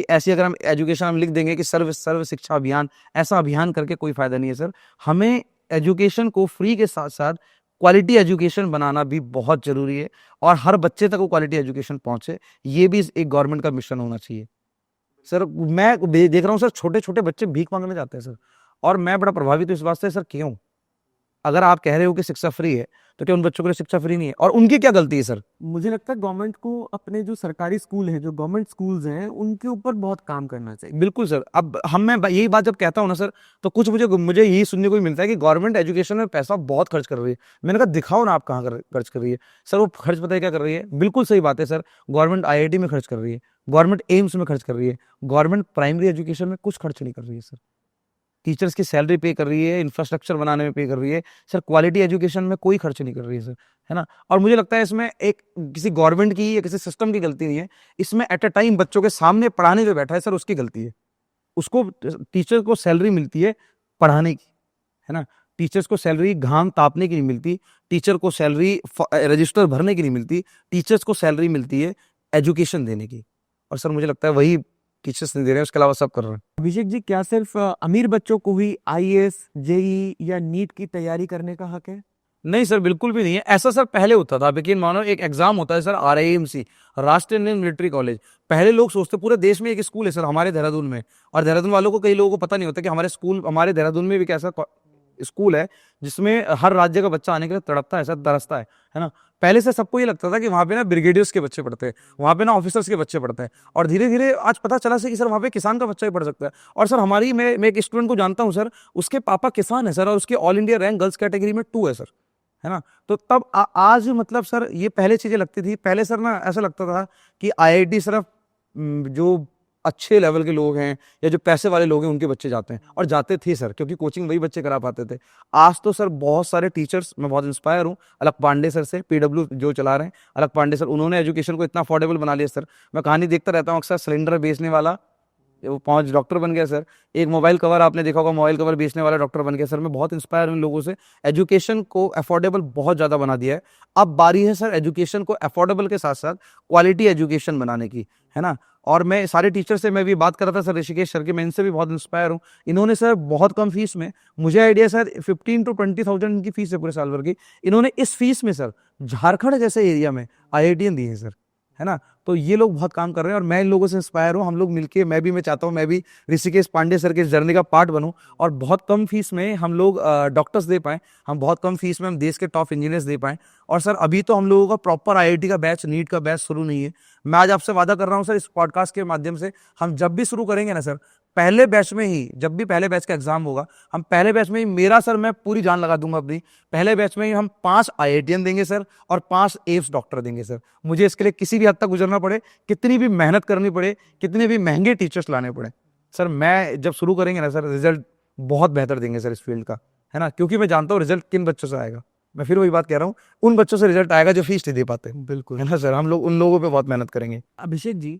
ऐसी अगर हम एजुकेशन हम लिख देंगे कि सर्व सर्व शिक्षा अभियान, ऐसा अभियान करके कोई फायदा नहीं है सर। हमें एजुकेशन को फ्री के साथ साथ क्वालिटी एजुकेशन बनाना भी बहुत जरूरी है, और हर बच्चे तक वो क्वालिटी एजुकेशन पहुंचे, ये भी एक गवर्नमेंट का मिशन होना चाहिए सर। मैं देख रहा हूँ सर, छोटे छोटे बच्चे भीख मांगने जाते हैं सर, और मैं बड़ा प्रभावित हूँ इस बात से सर। क्यों? अगर आप कह रहे हो कि शिक्षा फ्री है तो क्या उन बच्चों के लिए शिक्षा फ्री नहीं है? और उनकी क्या गलती है सर?
मुझे लगता है गवर्नमेंट को अपने जो सरकारी स्कूल हैं, जो गवर्नमेंट स्कूल्स हैं, उनके ऊपर बहुत काम करना चाहिए।
बिल्कुल सर। अब मैं यही बात जब कहता हूँ ना सर, तो कुछ मुझे यही सुनने को भी मिलता है कि गवर्नमेंट एजुकेशन में पैसा बहुत खर्च कर रही है। मैंने कहा दिखाओ ना आप कहाँ खर्च कर रही है सर। वो खर्च पता है क्या कर रही है? बिल्कुल सही बात है सर, गवर्नमेंट आईआईटी में खर्च कर रही है, गवर्नमेंट एम्स में खर्च कर रही है, गवर्नमेंट प्राइमरी एजुकेशन में कुछ खर्च नहीं कर रही है सर। टीचर्स की सैलरी पे कर रही है, इंफ्रास्ट्रक्चर बनाने में पे कर रही है सर, क्वालिटी एजुकेशन में कोई खर्च नहीं कर रही है सर, है ना। और मुझे लगता है इसमें एक किसी गवर्नमेंट की या किसी सिस्टम की गलती नहीं है, इसमें एट अ टाइम बच्चों के सामने पढ़ाने जो बैठा है सर उसकी गलती है। उसको टीचर को सैलरी मिलती है पढ़ाने की, है ना। टीचर्स को सैलरी घाम तापने की नहीं मिलती, टीचर को सैलरी रजिस्टर भरने की नहीं मिलती, टीचर्स को सैलरी मिलती है एजुकेशन देने की। और सर मुझे लगता है वही टीचर्स नहीं दे रहे हैं, उसके अलावा सब कर रहे हैं।
अभिषेक जी, क्या सिर्फ अमीर बच्चों को ही आईएएस, जेई या नीट की तैयारी करने का हक है?
नहीं सर, बिल्कुल भी नहीं है ऐसा सर। पहले होता था, लेकिन मानो एक एग्जाम होता है सर, आरआईएमसी, राष्ट्रीय इंडियन मिलिट्री कॉलेज। पहले लोग सोचते पूरे देश में एक स्कूल है सर हमारे देहरादून में, और देहरादून वालों को, कई लोगों को पता नहीं होता कि हमारे देहरादून में भी एक ऐसा स्कूल है जिसमें हर राज्य का बच्चा आने के लिए तड़पता है सर, तरसता है ना। पहले से सबको ये लगता था कि वहाँ पे ना ब्रिगेडियर्स के बच्चे पढ़ते हैं, वहाँ पे ना ऑफिसर्स के बच्चे पढ़ते हैं, और धीरे धीरे आज पता चला से कि सर वहाँ पे किसान का बच्चा भी पढ़ सकता है। और सर मैं एक स्टूडेंट को जानता हूँ सर, उसके पापा किसान है सर, और उसके all India rank girls category में 2 है सर, है ना। तो तब आज मतलब सर ये पहले चीजें लगती थी। पहले सर ना ऐसा लगता था कि आईआईटी सिर्फ जो अच्छे लेवल के लोग हैं या जो पैसे वाले लोग हैं उनके बच्चे जाते हैं, और जाते थे सर, क्योंकि कोचिंग वही बच्चे करा पाते थे। आज तो सर बहुत सारे टीचर्स, मैं बहुत इंस्पायर हूँ अलक पांडे सर से, पीडब्ल्यू जो चला रहे हैं अलक पांडे सर, उन्होंने एजुकेशन को इतना अफोर्डेबल बना लिया सर। मैं कहानी देखता रहता हूँ अक्सर, सिलेंडर बेचने वाला वो 5 डॉक्टर बन गया सर। एक मोबाइल कवर आपने देखा होगा, मोबाइल कवर बेचने वाला डॉक्टर बन गया सर। मैं बहुत इंस्पायर हूँ इन लोगों से। एजुकेशन को अफोर्डेबल बहुत ज़्यादा बना दिया है। अब बारी है सर एजुकेशन को अफोर्डेबल के साथ साथ क्वालिटी एजुकेशन बनाने की, है ना। और मैं सारे टीचर से मैं भी बात कर रहा था सर, ऋषिकेश सर के, मैं इनसे भी बहुत इंस्पायर हूँ। इन्होंने सर बहुत कम फीस में, मुझे आइडिया सर 15 to 20,000 इनकी फीस है पूरे साल भर की। इन्होंने इस फीस में सर झारखंड जैसे एरिया में आईआईटीएन दी है सर, है ना। तो ये लोग बहुत काम कर रहे हैं और मैं इन लोगों से इंस्पायर हूँ। हम लोग मिलके, मैं चाहता हूँ मैं भी ऋषिकेश पांडे सर के जर्नी का पार्ट बनूं, और बहुत कम फीस में हम लोग डॉक्टर्स दे पाएं, हम बहुत कम फीस में हम देश के टॉप इंजीनियर्स दे पाएं। और सर अभी तो हम लोगों का प्रॉपर आईआईटी का बैच, नीट का बैच शुरू नहीं है। मैं आज आपसे वादा कर रहा हूँ सर, इस पॉडकास्ट के माध्यम से हम जब भी शुरू करेंगे ना सर, पहले बैच में ही, जब भी पहले बैच का एग्जाम होगा, हम पहले बैच में ही, मेरा सर मैं पूरी जान लगा दूंगा अपनी, पहले बैच में ही हम 5 आईआईटीएन देंगे सर, और 5 एम्स डॉक्टर देंगे सर। मुझे इसके लिए किसी भी हद तक गुजरना पड़े, कितनी भी मेहनत करनी पड़े, कितने भी महंगे टीचर्स लाने पड़े सर, मैं जब शुरू करेंगे ना सर, रिजल्ट बहुत बेहतर देंगे सर इस फील्ड का, है ना। क्योंकि मैं जानता हूँ रिजल्ट किन बच्चों से आएगा। मैं फिर वही बात कह रहा हूँ, उन बच्चों से रिजल्ट आएगा जो फीस नहीं दे पाते।
बिल्कुल,
है ना सर, हम लोग उन लोगों पे बहुत मेहनत करेंगे।
Abhishek ji,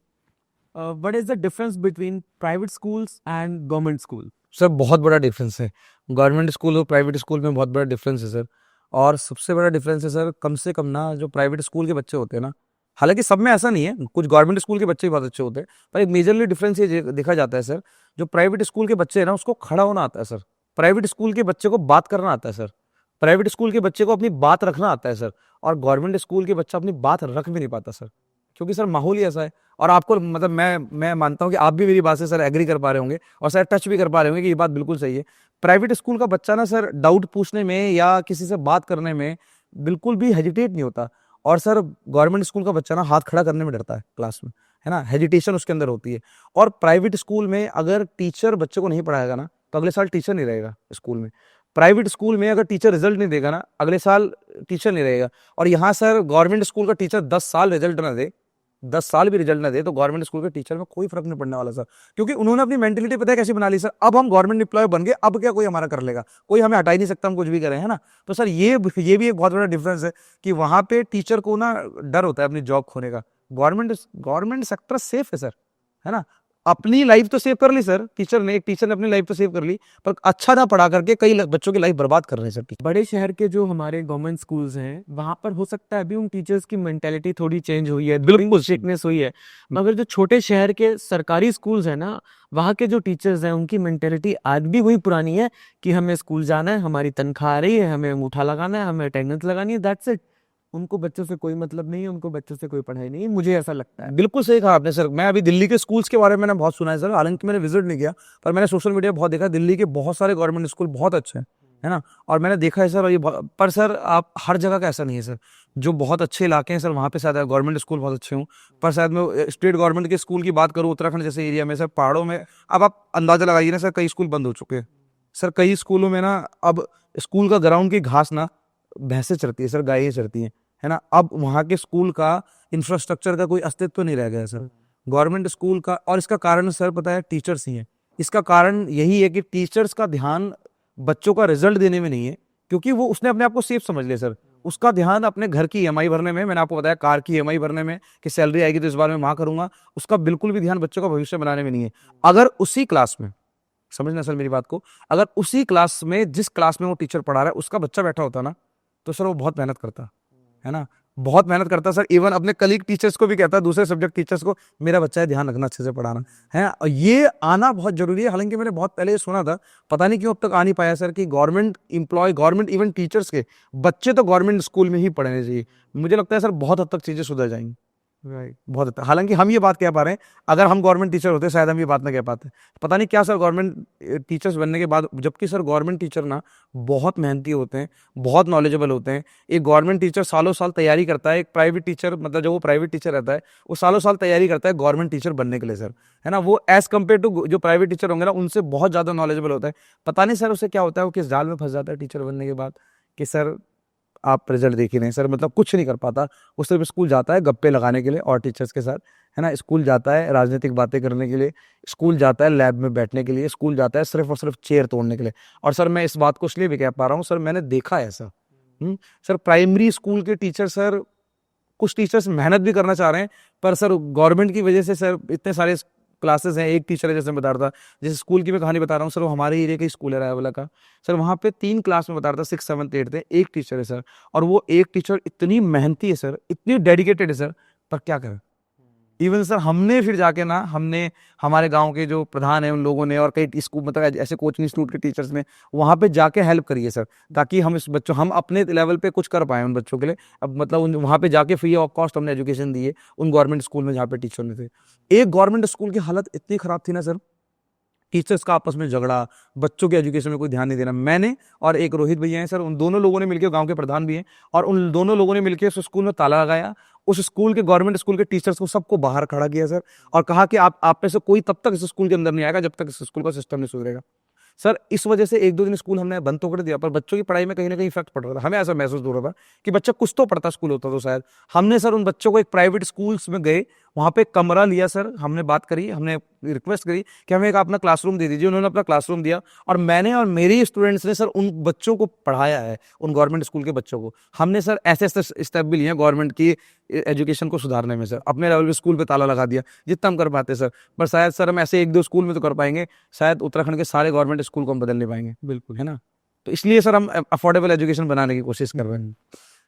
what is the difference between private schools and government school?
Sir बहुत बड़ा डिफरेंस है, गवर्नमेंट स्कूल और प्राइवेट स्कूल में बहुत बड़ा डिफरेंस है सर। और सबसे बड़ा डिफरेंस है सर, कम से कम ना जो प्राइवेट स्कूल के बच्चे होते हैं ना, हालांकि सब में ऐसा नहीं है, कुछ गवर्नमेंट स्कूल के बच्चे भी बहुत अच्छे होते हैं, पर एक मेजरली डिफरेंस ये देखा जाता है सर, जो प्राइवेट स्कूल के बच्चे हैं ना, उसको खड़ा होना आता है सर। प्राइवेट स्कूल के बच्चे को बात करना आता है सर। प्राइवेट स्कूल के बच्चे को अपनी बात रखना आता है सर। और गवर्नमेंट स्कूल के बच्चा अपनी बात रख भी नहीं पाता सर, क्योंकि सर माहौल ही ऐसा है। और आपको मतलब मैं मानता हूँ कि आप भी मेरी बात से सर एग्री कर पा रहे होंगे, और सर टच भी कर पा रहे होंगे कि ये बात बिल्कुल सही है। प्राइवेट स्कूल का बच्चा ना सर डाउट पूछने में या किसी से बात करने में बिल्कुल भी हेजिटेट नहीं होता। और सर गवर्नमेंट स्कूल का बच्चा ना हाथ खड़ा करने में डरता है क्लास में, है ना, हेजिटेशन उसके अंदर होती है। और प्राइवेट स्कूल में अगर टीचर बच्चे को नहीं पढ़ाएगा ना, तो अगले साल टीचर नहीं रहेगा स्कूल में। प्राइवेट स्कूल में अगर टीचर रिजल्ट नहीं देगा ना, अगले साल टीचर नहीं रहेगा। और यहाँ सर गवर्नमेंट स्कूल का टीचर 10 साल रिजल्ट ना दे, 10 साल भी रिजल्ट ना दे तो गवर्नमेंट स्कूल के टीचर में कोई फर्क नहीं पड़ने वाला सर, क्योंकि उन्होंने अपनी मेंटेलिटी पता है कैसी बना ली सर, अब हम गवर्नमेंट एम्प्लॉय बन गए, अब क्या कोई हमारा कर लेगा, कोई हमें हटा ही नहीं सकता, हम कुछ भी करें, है ना। तो सर ये भी एक बहुत बड़ा डिफरेंस है कि वहां पे टीचर को ना डर होता है अपनी जॉब खोने का, गवर्नमेंट सेक्टर सेफ है सर, है ना। अपनी लाइफ तो सेव कर ली सर, एक टीचर ने अपनी लाइफ तो सेव कर ली, पर अच्छा ना पढ़ा करके कई बच्चों की लाइफ बर्बाद कर रहे हैं सर टीचर।
बड़े शहर के जो हमारे गवर्नमेंट स्कूल्स हैं वहां पर हो सकता है अभी उन टीचर्स की मेंटेलिटी थोड़ी चेंज हुई है, बिल्कुल स्ट्रिक्टनेस हुई है, मगर जो छोटे शहर के सरकारी स्कूल्स हैं ना, वहाँ के जो टीचर्स हैं उनकी मेंटेलिटी आज भी वही पुरानी है कि हमें स्कूल जाना है, हमारी तनख्वाह आ रही है, हमें अंगूठा लगाना है, हमें अटेंडेंस लगानी है, दैट्स इट। उनको बच्चों से कोई मतलब नहीं है, उनको बच्चों से कोई पढ़ाई नहीं है, मुझे ऐसा लगता है।
बिल्कुल सही कहा आपने सर। मैं अभी दिल्ली के स्कूल्स के बारे में मैंने बहुत सुना है सर, हालांकि मैंने विजिट नहीं किया, पर मैंने सोशल मीडिया बहुत देखा, दिल्ली के बहुत सारे गवर्नमेंट स्कूल बहुत अच्छे हैं, है ना। और मैंने देखा है सर, और पर सर आप हर जगह का ऐसा नहीं है सर, जो बहुत अच्छे इलाके हैं सर वहाँ पे शायद गवर्नमेंट स्कूल बहुत अच्छे हों, पर शायद मैं स्टेट गवर्नमेंट के स्कूल की बात करूँ, उत्तराखंड जैसे एरिया में सर, पहाड़ों में अब आप अंदाजा लगाइए ना सर, कई स्कूल बंद हो चुके हैं सर, कई स्कूलों में ना अब स्कूल का ग्राउंड की घास ना भैंसें चरती है सर, गायें चरती हैं, है ना। अब वहाँ के स्कूल का इंफ्रास्ट्रक्चर का कोई अस्तित्व तो नहीं रह गया सर गवर्नमेंट स्कूल का, और इसका कारण सर पता है टीचर्स ही हैं। इसका कारण यही है कि टीचर्स का ध्यान बच्चों का रिजल्ट देने में नहीं है, क्योंकि वो उसने अपने आप को सेफ समझ लिया सर, उसका ध्यान अपने घर की ईएमआई भरने में, मैंने आपको बताया कार की ईएमआई भरने में, कि सैलरी आएगी तो इस बार मैं वहाँ करूंगा, उसका बिल्कुल भी ध्यान बच्चों का भविष्य बनाने में नहीं है। अगर उसी क्लास में, समझना सर मेरी बात को, अगर उसी क्लास में जिस क्लास में वो टीचर पढ़ा रहा है उसका बच्चा बैठा होता ना, तो सर वो बहुत मेहनत करता, है ना, बहुत मेहनत करता सर, इवन अपने कलीग टीचर्स को भी कहता है, दूसरे सब्जेक्ट टीचर्स को, मेरा बच्चा है, ध्यान रखना, अच्छे से पढ़ाना है। और ये आना बहुत जरूरी है। हालांकि मैंने बहुत पहले ये सुना था, पता नहीं क्यों अब तक आ नहीं पाया सर, कि government employee, government even teachers के बच्चे तो गवर्नमेंट स्कूल में ही पढ़ने चाहिए। मुझे लगता है सर बहुत हद तक चीजें सुधर जाएंगी,
राइट।
बहुत हद तक। हालांकि हम ये बात कह पा रहे हैं, अगर हम गवर्नमेंट टीचर होते शायद हम ये बात ना कह पाते, पता नहीं क्या सर, गवर्नमेंट टीचर्स बनने के बाद, जबकि सर गवर्नमेंट टीचर ना बहुत मेहनती होते हैं, बहुत नॉलेजेबल होते हैं। एक गवर्नमेंट टीचर सालों साल तैयारी करता है, एक प्राइवेट टीचर, मतलब जो वो प्राइवेट टीचर रहता है वो सालों साल तैयारी करता है गवर्नमेंट टीचर बनने के लिए सर, है ना। वो एज कम्पेयर टू जो प्राइवेट टीचर होंगे ना, उनसे बहुत ज़्यादा नॉलेजेबल होता है। पता नहीं सर उसे क्या होता है, वो किस जाल में फंस जाता है टीचर बनने के बाद, कि सर आप रिजल्ट देख ही नहीं सर, मतलब कुछ नहीं कर पाता। वो सिर्फ स्कूल जाता है गप्पे लगाने के लिए और टीचर्स के साथ, है ना, स्कूल जाता है राजनीतिक बातें करने के लिए, स्कूल जाता है लैब में बैठने के लिए, स्कूल जाता है सिर्फ और सिर्फ चेयर तोड़ने के लिए। और सर मैं इस बात को इसलिए भी कह पा रहा हूँ सर, मैंने देखा है ऐसा। सर प्राइमरी स्कूल के टीचर सर, कुछ टीचर्स मेहनत भी करना चाह रहे हैं, पर सर गवर्नमेंट की वजह से सर इतने सारे क्लासेस हैं। एक टीचर है, जैसे मैं बता रहा था, जैसे स्कूल की मैं कहानी बता रहा हूँ सर, वो हमारे एरिया का स्कूल है रायवाला का सर, वहाँ पे 3 क्लास में बता रहा था, 6, 7, 8 थे, एक टीचर है सर, और वो एक टीचर इतनी मेहनती है सर, इतनी डेडिकेटेड है सर, पर क्या करें। इवन सर हमने फिर जाके ना, हमने हमारे गांव के जो प्रधान हैं उन लोगों ने, और कई स्कूल, मतलब ऐसे कोचिंग इंस्टीट्यूट के टीचर्स ने वहाँ पे जाके हेल्प करी है सर, ताकि हम इस बच्चों, हम अपने लेवल पे कुछ कर पाए उन बच्चों के लिए। अब मतलब वहाँ पे जाके फ्री ऑफ कॉस्ट हमने एजुकेशन दी है उन गवर्नमेंट स्कूल में जहाँ पे टीचर ने थे। एक गवर्नमेंट स्कूल की हालत इतनी खराब थी ना सर, टीचर्स का आपस में झगड़ा, बच्चों के एजुकेशन में कोई ध्यान नहीं देना। मैंने और एक रोहित भैया हैं सर, उन दोनों लोगों ने मिलकर, गांव के प्रधान भी हैं, और उन दोनों लोगों ने मिलकर उस स्कूल में ताला लगाया, उस स्कूल के, गवर्नमेंट स्कूल के टीचर्स को सबको बाहर खड़ा किया सर, और कहा कि आप में से कोई तब तक इस स्कूल के अंदर नहीं आएगा जब तक इस स्कूल का सिस्टम नहीं सुधरेगा। सर इस वजह से 1-2 दिन स्कूल हमने बंद तो कर दिया, पर बच्चों की पढ़ाई में कहीं ना कहीं इफेक्ट पड़ रहा था। हमें ऐसा महसूस हो रहा था कि बच्चा कुछ तो पढ़ता स्कूल होता तो शायद। हमने सर उन बच्चों को एक प्राइवेट स्कूल्स में गए, वहाँ पे कमरा लिया सर, हमने बात करी, हमने रिक्वेस्ट करी कि हमें एक अपना क्लासरूम दे दीजिए। उन्होंने अपना क्लासरूम दिया, और मैंने और मेरे स्टूडेंट्स ने सर उन बच्चों को पढ़ाया है, उन गवर्नमेंट स्कूल के बच्चों को। हमने सर ऐसे ऐसे स्टेप भी लिए गवर्नमेंट की एजुकेशन को सुधारने में सर। अपने लेवल पे स्कूल पे ताला लगा दिया जितना हम कर पाते सर, पर शायद सर हम ऐसे 1-2 स्कूल में तो कर पाएंगे, शायद उत्तराखंड के सारे गवर्नमेंट स्कूल को हम बदल नहीं पाएंगे। बिल्कुल, है ना। तो इसलिए सर हम अफोर्डेबल एजुकेशन बनाने की कोशिश कर रहे हैं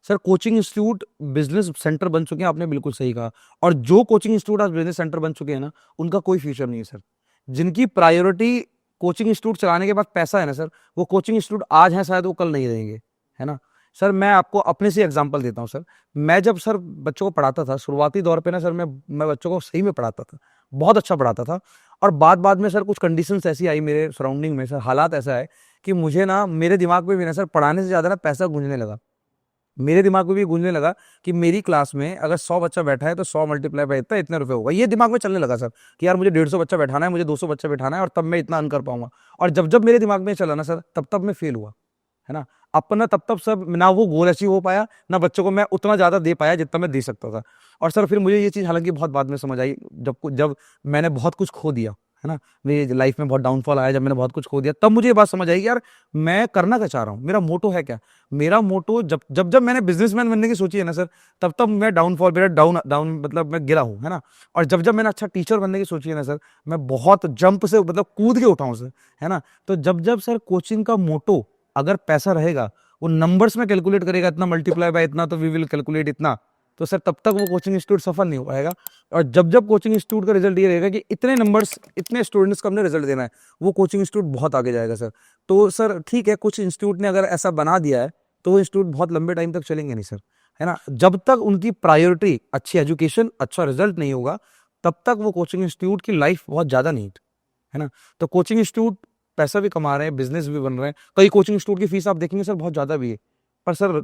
sir. Coaching institute business centre बन चुके हैं, आपने बिल्कुल सही कहा, और जो कोचिंग इंस्टीट्यूट आज बिजनेस सेंटर बन चुके हैं ना, उनका कोई फ्यूचर नहीं है सर। जिनकी प्रायोरिटी कोचिंग इंस्टीट्यूट चलाने के बाद पैसा है ना सर, वो कोचिंग इंस्टीट्यूट आज है, शायद वो कल नहीं रहेंगे, है ना। सर मैं आपको अपने से एग्जांपल देता हूँ सर। मैं जब सर बच्चों को पढ़ाता था शुरुआती दौर पे ना सर, मैं बच्चों को सही में पढ़ाता था, बहुत अच्छा पढ़ाता था, और बाद में सर कुछ कंडीशंस ऐसी आई मेरे सराउंडिंग में सर, हालात ऐसा है कि मुझे ना, मेरे दिमाग में भी ना सर, पढ़ाने से ज़्यादा ना पैसा गूंजने लगा। मेरे दिमाग में भी गूंजने लगा कि मेरी क्लास में अगर 100 बच्चा बैठा है तो 100 मल्टीप्लाई बाय इतने रुपए होगा। ये दिमाग में चलने लगा सर कि यार मुझे 150 बच्चा बैठाना है, मुझे 200 बच्चा बैठाना है, और तब मैं इतना अर्न कर पाऊंगा। और जब मेरे दिमाग में चला ना सर, तब मैं फेल हुआ। है ना। अपना तब तब सब ना वो गोल अचीव हो पाया, ना बच्चों को मैं उतना ज़्यादा दे पाया जितना मैं दे सकता था। और सर फिर मुझे ये चीज़ हालांकि बहुत बाद में समझ आई, जब मैंने बहुत कुछ खो दिया, है ना, मेरी लाइफ में बहुत डाउनफॉल आया, जब मैंने बहुत कुछ खो दिया, तब मुझे ये बात समझ आई कि यार मैं करना क्या चाह रहा हूँ, मेरा मोटो है क्या। मेरा मोटो जब मैंने बिजनेसमैन बनने की सोची है ना सर, तब तब मैं डाउनफॉल, मेरा डाउन डाउन मतलब मैं गिरा हूँ, है ना। और जब मैंने अच्छा टीचर बनने की सोची है ना सर, मैं बहुत जंप से मतलब कूद के उठाऊँ सर, है ना। तो जब सर कोचिंग का मोटो अगर पैसा रहेगा, वो नंबर्स में कैलकुलेट करेगा, इतना मल्टीप्लाई बाय इतना तो वी विल कैलकुलेट इतना, तो सर तब तक वो कोचिंग इंस्टीट्यूट सफल नहीं हो पाएगा। और जब कोचिंग इंस्टीट्यूट का रिजल्ट ये रहेगा कि इतने नंबर्स इतने स्टूडेंट्स को हमने रिजल्ट देना है, वो कोचिंग इंस्टीट्यूट बहुत आगे जाएगा सर। तो सर ठीक है, कुछ इंस्टीट्यूट ने अगर ऐसा बना दिया है तो वो इंस्टीट्यूट बहुत लंबे टाइम तक चलेंगे नहीं सर, है ना। जब तक उनकी प्रायोरिटी अच्छी एजुकेशन, अच्छा रिजल्ट नहीं होगा, तब तक वो कोचिंग इंस्टीट्यूट की लाइफ बहुत ज़्यादा नीट, है ना। तो कोचिंग इंस्टीट्यूट पैसा भी कमा रहे हैं, बिजनेस भी बन रहे हैं। कई कोचिंग इंस्टीट्यूट की फीस आप देखेंगे सर बहुत ज़्यादा भी है, पर सर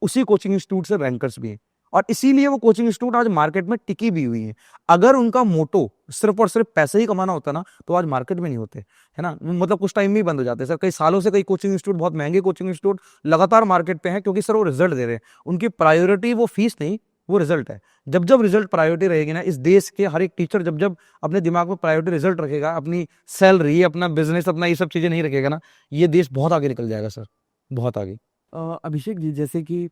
उसी कोचिंग इंस्टीट्यूट से रैंकर्स भी हैं, और इसीलिए वो कोचिंग इंस्टीट्यूट आज मार्केट में टिकी भी हुई है। अगर उनका मोटो सिर्फ और सिर्फ पैसे ही कमाना होता ना, तो आज मार्केट में नहीं होते, है ना। मतलब कुछ टाइम में ही बंद हो जाते सर। कई सालों से कई कोचिंग इंस्टीट्यूट, बहुत महंगे कोचिंग इंस्टीट्यूट लगातार मार्केट पे हैं, क्योंकि सर वो रिजल्ट दे रहे हैं। उनकी प्रायोरिटी वो फीस नहीं, वो रिजल्ट है। जब रिजल्ट प्रायोरिटी रहेगी ना, इस देश के हर एक टीचर जब अपने दिमाग में प्रायोरिटी रिजल्ट रखेगा, अपनी सैलरी, अपना बिजनेस, अपना ये सब चीजें नहीं रखेगा ना, ये देश बहुत आगे निकल जाएगा सर, बहुत आगे।
अभिषेक जी, जैसे कि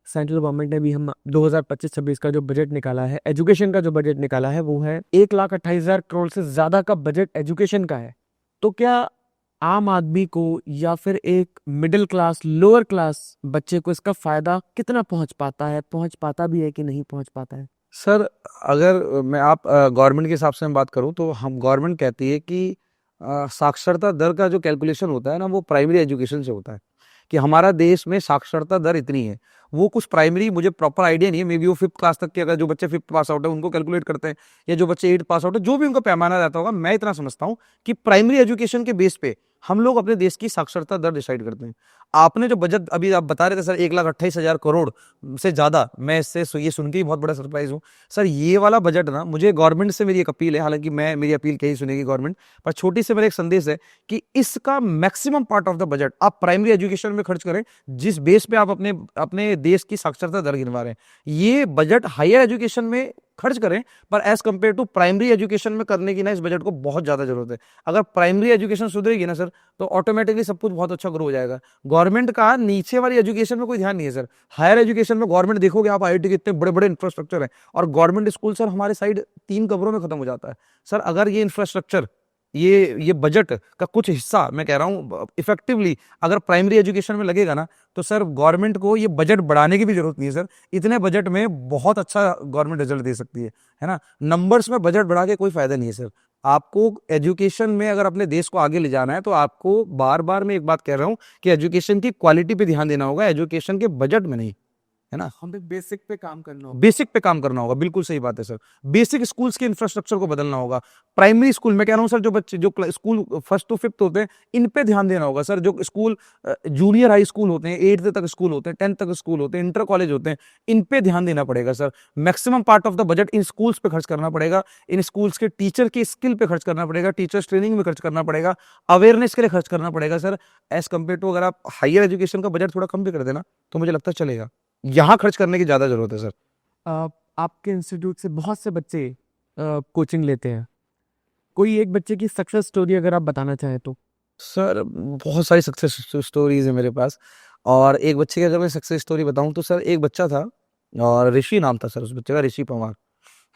सेंट्रल गवर्नमेंट ने भी हम 2025-26 का जो बजट निकाला है, एजुकेशन का जो बजट निकाला है, वो है 1,28,000 करोड़ से ज़्यादा का बजट एजुकेशन का है। तो क्या आम आदमी को या फिर एक मिडिल क्लास, लोअर क्लास बच्चे को इसका फ़ायदा कितना पहुंच पाता है, पहुंच पाता भी है कि नहीं पहुंच पाता है?
सर अगर मैं आप गवर्नमेंट के हिसाब से मैं बात करूं, तो हम गवर्नमेंट कहती है कि साक्षरता दर का जो कैलकुलेशन होता है ना, वो प्राइमरी एजुकेशन से होता है, कि हमारा देश में साक्षरता दर इतनी है। वो कुछ प्राइमरी, मुझे प्रॉपर आइडिया नहीं है, मे बी वो 5th क्लास तक के, अगर जो बच्चे 5th पास आउट है उनको कैलकुलेट करते हैं, या जो बच्चे 8th पास आउट है, जो भी उनका पैमाना रहता होगा। मैं इतना समझता हूँ कि प्राइमरी एजुकेशन के बेस पे हम लोग अपने देश की साक्षरता दर डिसाइड करते हैं। आपने जो बजट अभी आप बता रहे थे सर, 1,28,000 करोड़ से ज्यादा, मैं इससे ये सुन के ही बहुत बड़ा सरप्राइज हूँ सर। ये वाला बजट ना, मुझे गवर्नमेंट से मेरी एक अपील है, हालांकि मेरी अपील कहीं सुनेगी गवर्नमेंट, पर छोटी से मेरा एक संदेश है कि इसका maximum part of the budget आप प्राइमरी एजुकेशन में खर्च करें, जिस बेस पे आप अपने अपने देश की साक्षरता दर गिनवा रहे हैं। ये बजट हायर एजुकेशन में खर्च करें, पर as compare to primary education में करने की ना, इस बजट को बहुत ज्यादा जरूरत है। अगर प्राइमरी एजुकेशन सुधरेगी ना सर, तो ऑटोमेटिकली सब कुछ बहुत अच्छा ग्रो हो जाएगा। गवर्नमेंट का नीचे वाली एजुकेशन में कोई ध्यान नहीं है सर। हायर एजुकेशन में गवर्नमेंट देखोगे आप, आईआईटी के इतने बड़े बड़े इंफ्रास्ट्रक्चर है, और गवर्नमेंट स्कूल सर हमारे साइड 3 कमरों में खत्म हो जाता है सर। अगर ये इंफ्रास्ट्रक्चर, ये बजट का कुछ हिस्सा, मैं कह रहा हूँ इफेक्टिवली अगर प्राइमरी एजुकेशन में लगेगा ना, तो सर गवर्नमेंट को ये बजट बढ़ाने की भी जरूरत नहीं है सर। इतने बजट में बहुत अच्छा गवर्नमेंट रिजल्ट दे सकती है ना। नंबर्स में बजट बढ़ा के कोई फायदा नहीं है सर। आपको एजुकेशन में अगर अपने देश को आगे ले जाना है, तो आपको बार बार मैं एक बात कह रहा हूँ कि एजुकेशन की क्वालिटी पे ध्यान देना होगा, एजुकेशन के बजट में नहीं, है ना।
हमें बेसिक पे काम करना होगा।
बेसिक पे काम करना होगा, बिल्कुल सही बात है सर। बेसिक स्कूल्स के इंफ्रास्ट्रक्चर को बदलना होगा। प्राइमरी स्कूल में कह रहा हूँ सर, जो बच्चे जो स्कूल 1st to 5th होते हैं, इन पे ध्यान देना होगा सर। जो स्कूल जूनियर हाई स्कूल होते हैं, 8th तक स्कूल होते हैं, 10th तक स्कूल होते हैं, इंटर कॉलेज होते हैं, इन पे ध्यान देना पड़ेगा sir. Maximum part of the budget in schools पे खर्च करना पड़ेगा, इन स्कूल्स के टीचर की स्किल पे खर्च करना पड़ेगा, टीचर्स ट्रेनिंग में खर्च करना पड़ेगा, अवेयरनेस के लिए खर्च करना पड़ेगा सर। एज कंपेयर टू अगर आप हायर एजुकेशन का बजट थोड़ा कम भी कर देना, तो मुझे लगता है चलेगा। यहाँ खर्च करने की ज्यादा जरूरत है सर।
आपके इंस्टीट्यूट से बहुत से बच्चे कोचिंग लेते हैं, कोई एक बच्चे की सक्सेस स्टोरी अगर आप बताना चाहें तो?
सर बहुत सारी सक्सेस स्टोरीज है मेरे पास, और एक बच्चे की अगर मैं सक्सेस स्टोरी बताऊं, तो सर एक बच्चा था, और ऋषि नाम था सर उस बच्चे का, ऋषि पवार,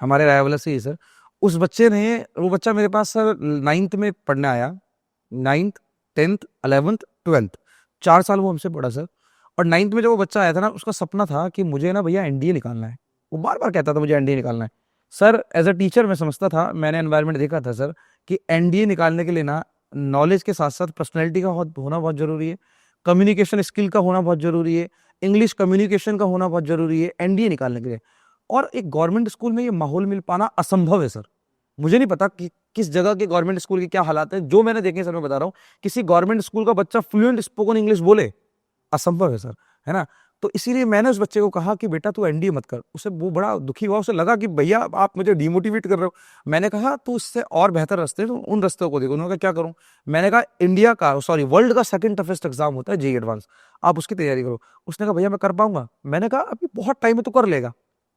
हमारे रायवाला से ही सर। उस बच्चे ने, वो बच्चा मेरे पास सर 9th में पढ़ने आया, 9th 10th 11th 12th 4 साल वो हमसे पढ़ा सर। और 9th में जब वो बच्चा आया था ना, उसका सपना था कि मुझे ना भैया एनडीए निकालना है। वो बार बार कहता था मुझे एनडीए निकालना है सर। एज अ टीचर मैं समझता था, मैंने एनवायरनमेंट देखा था सर, कि एनडीए निकालने के लिए ना नॉलेज के साथ साथ पर्सनैलिटी का होना बहुत जरूरी है, कम्युनिकेशन स्किल का होना बहुत जरूरी है, इंग्लिश कम्युनिकेशन का होना बहुत जरूरी है एनडीए निकालने के लिए। और एक गवर्नमेंट स्कूल में ये माहौल मिल पाना असंभव है सर। मुझे नहीं पता कि किस जगह के गवर्नमेंट स्कूल के क्या हालात है, जो मैंने देखे सर मैं बता रहा हूँ, किसी गवर्नमेंट स्कूल का बच्चा फ्लुएंट स्पोकन इंग्लिश बोले, असंभव है सर, है ना। तो इसीलिए मैंने उस बच्चे को कहा कि बेटा तू एनडीए मत कर। उसे वो बड़ा दुखी हुआ, उसे लगा कि भैया आप मुझे डिमोटिवेट कर रहे हो। मैंने कहा तू इससे और बेहतर रास्ते, तो उन रास्तों को देखो। उन्होंने कहा क्या करूं? मैंने कहा इंडिया का सॉरी वर्ल्ड का सेकंड टफेस्ट एग्जाम होता है जेईई एडवांस, आप उसकी तैयारी करो। उसने कहा भैया मैं कर पाऊंगा? मैंने कहा अभी बहुत टाइम है, तो कर लेगा।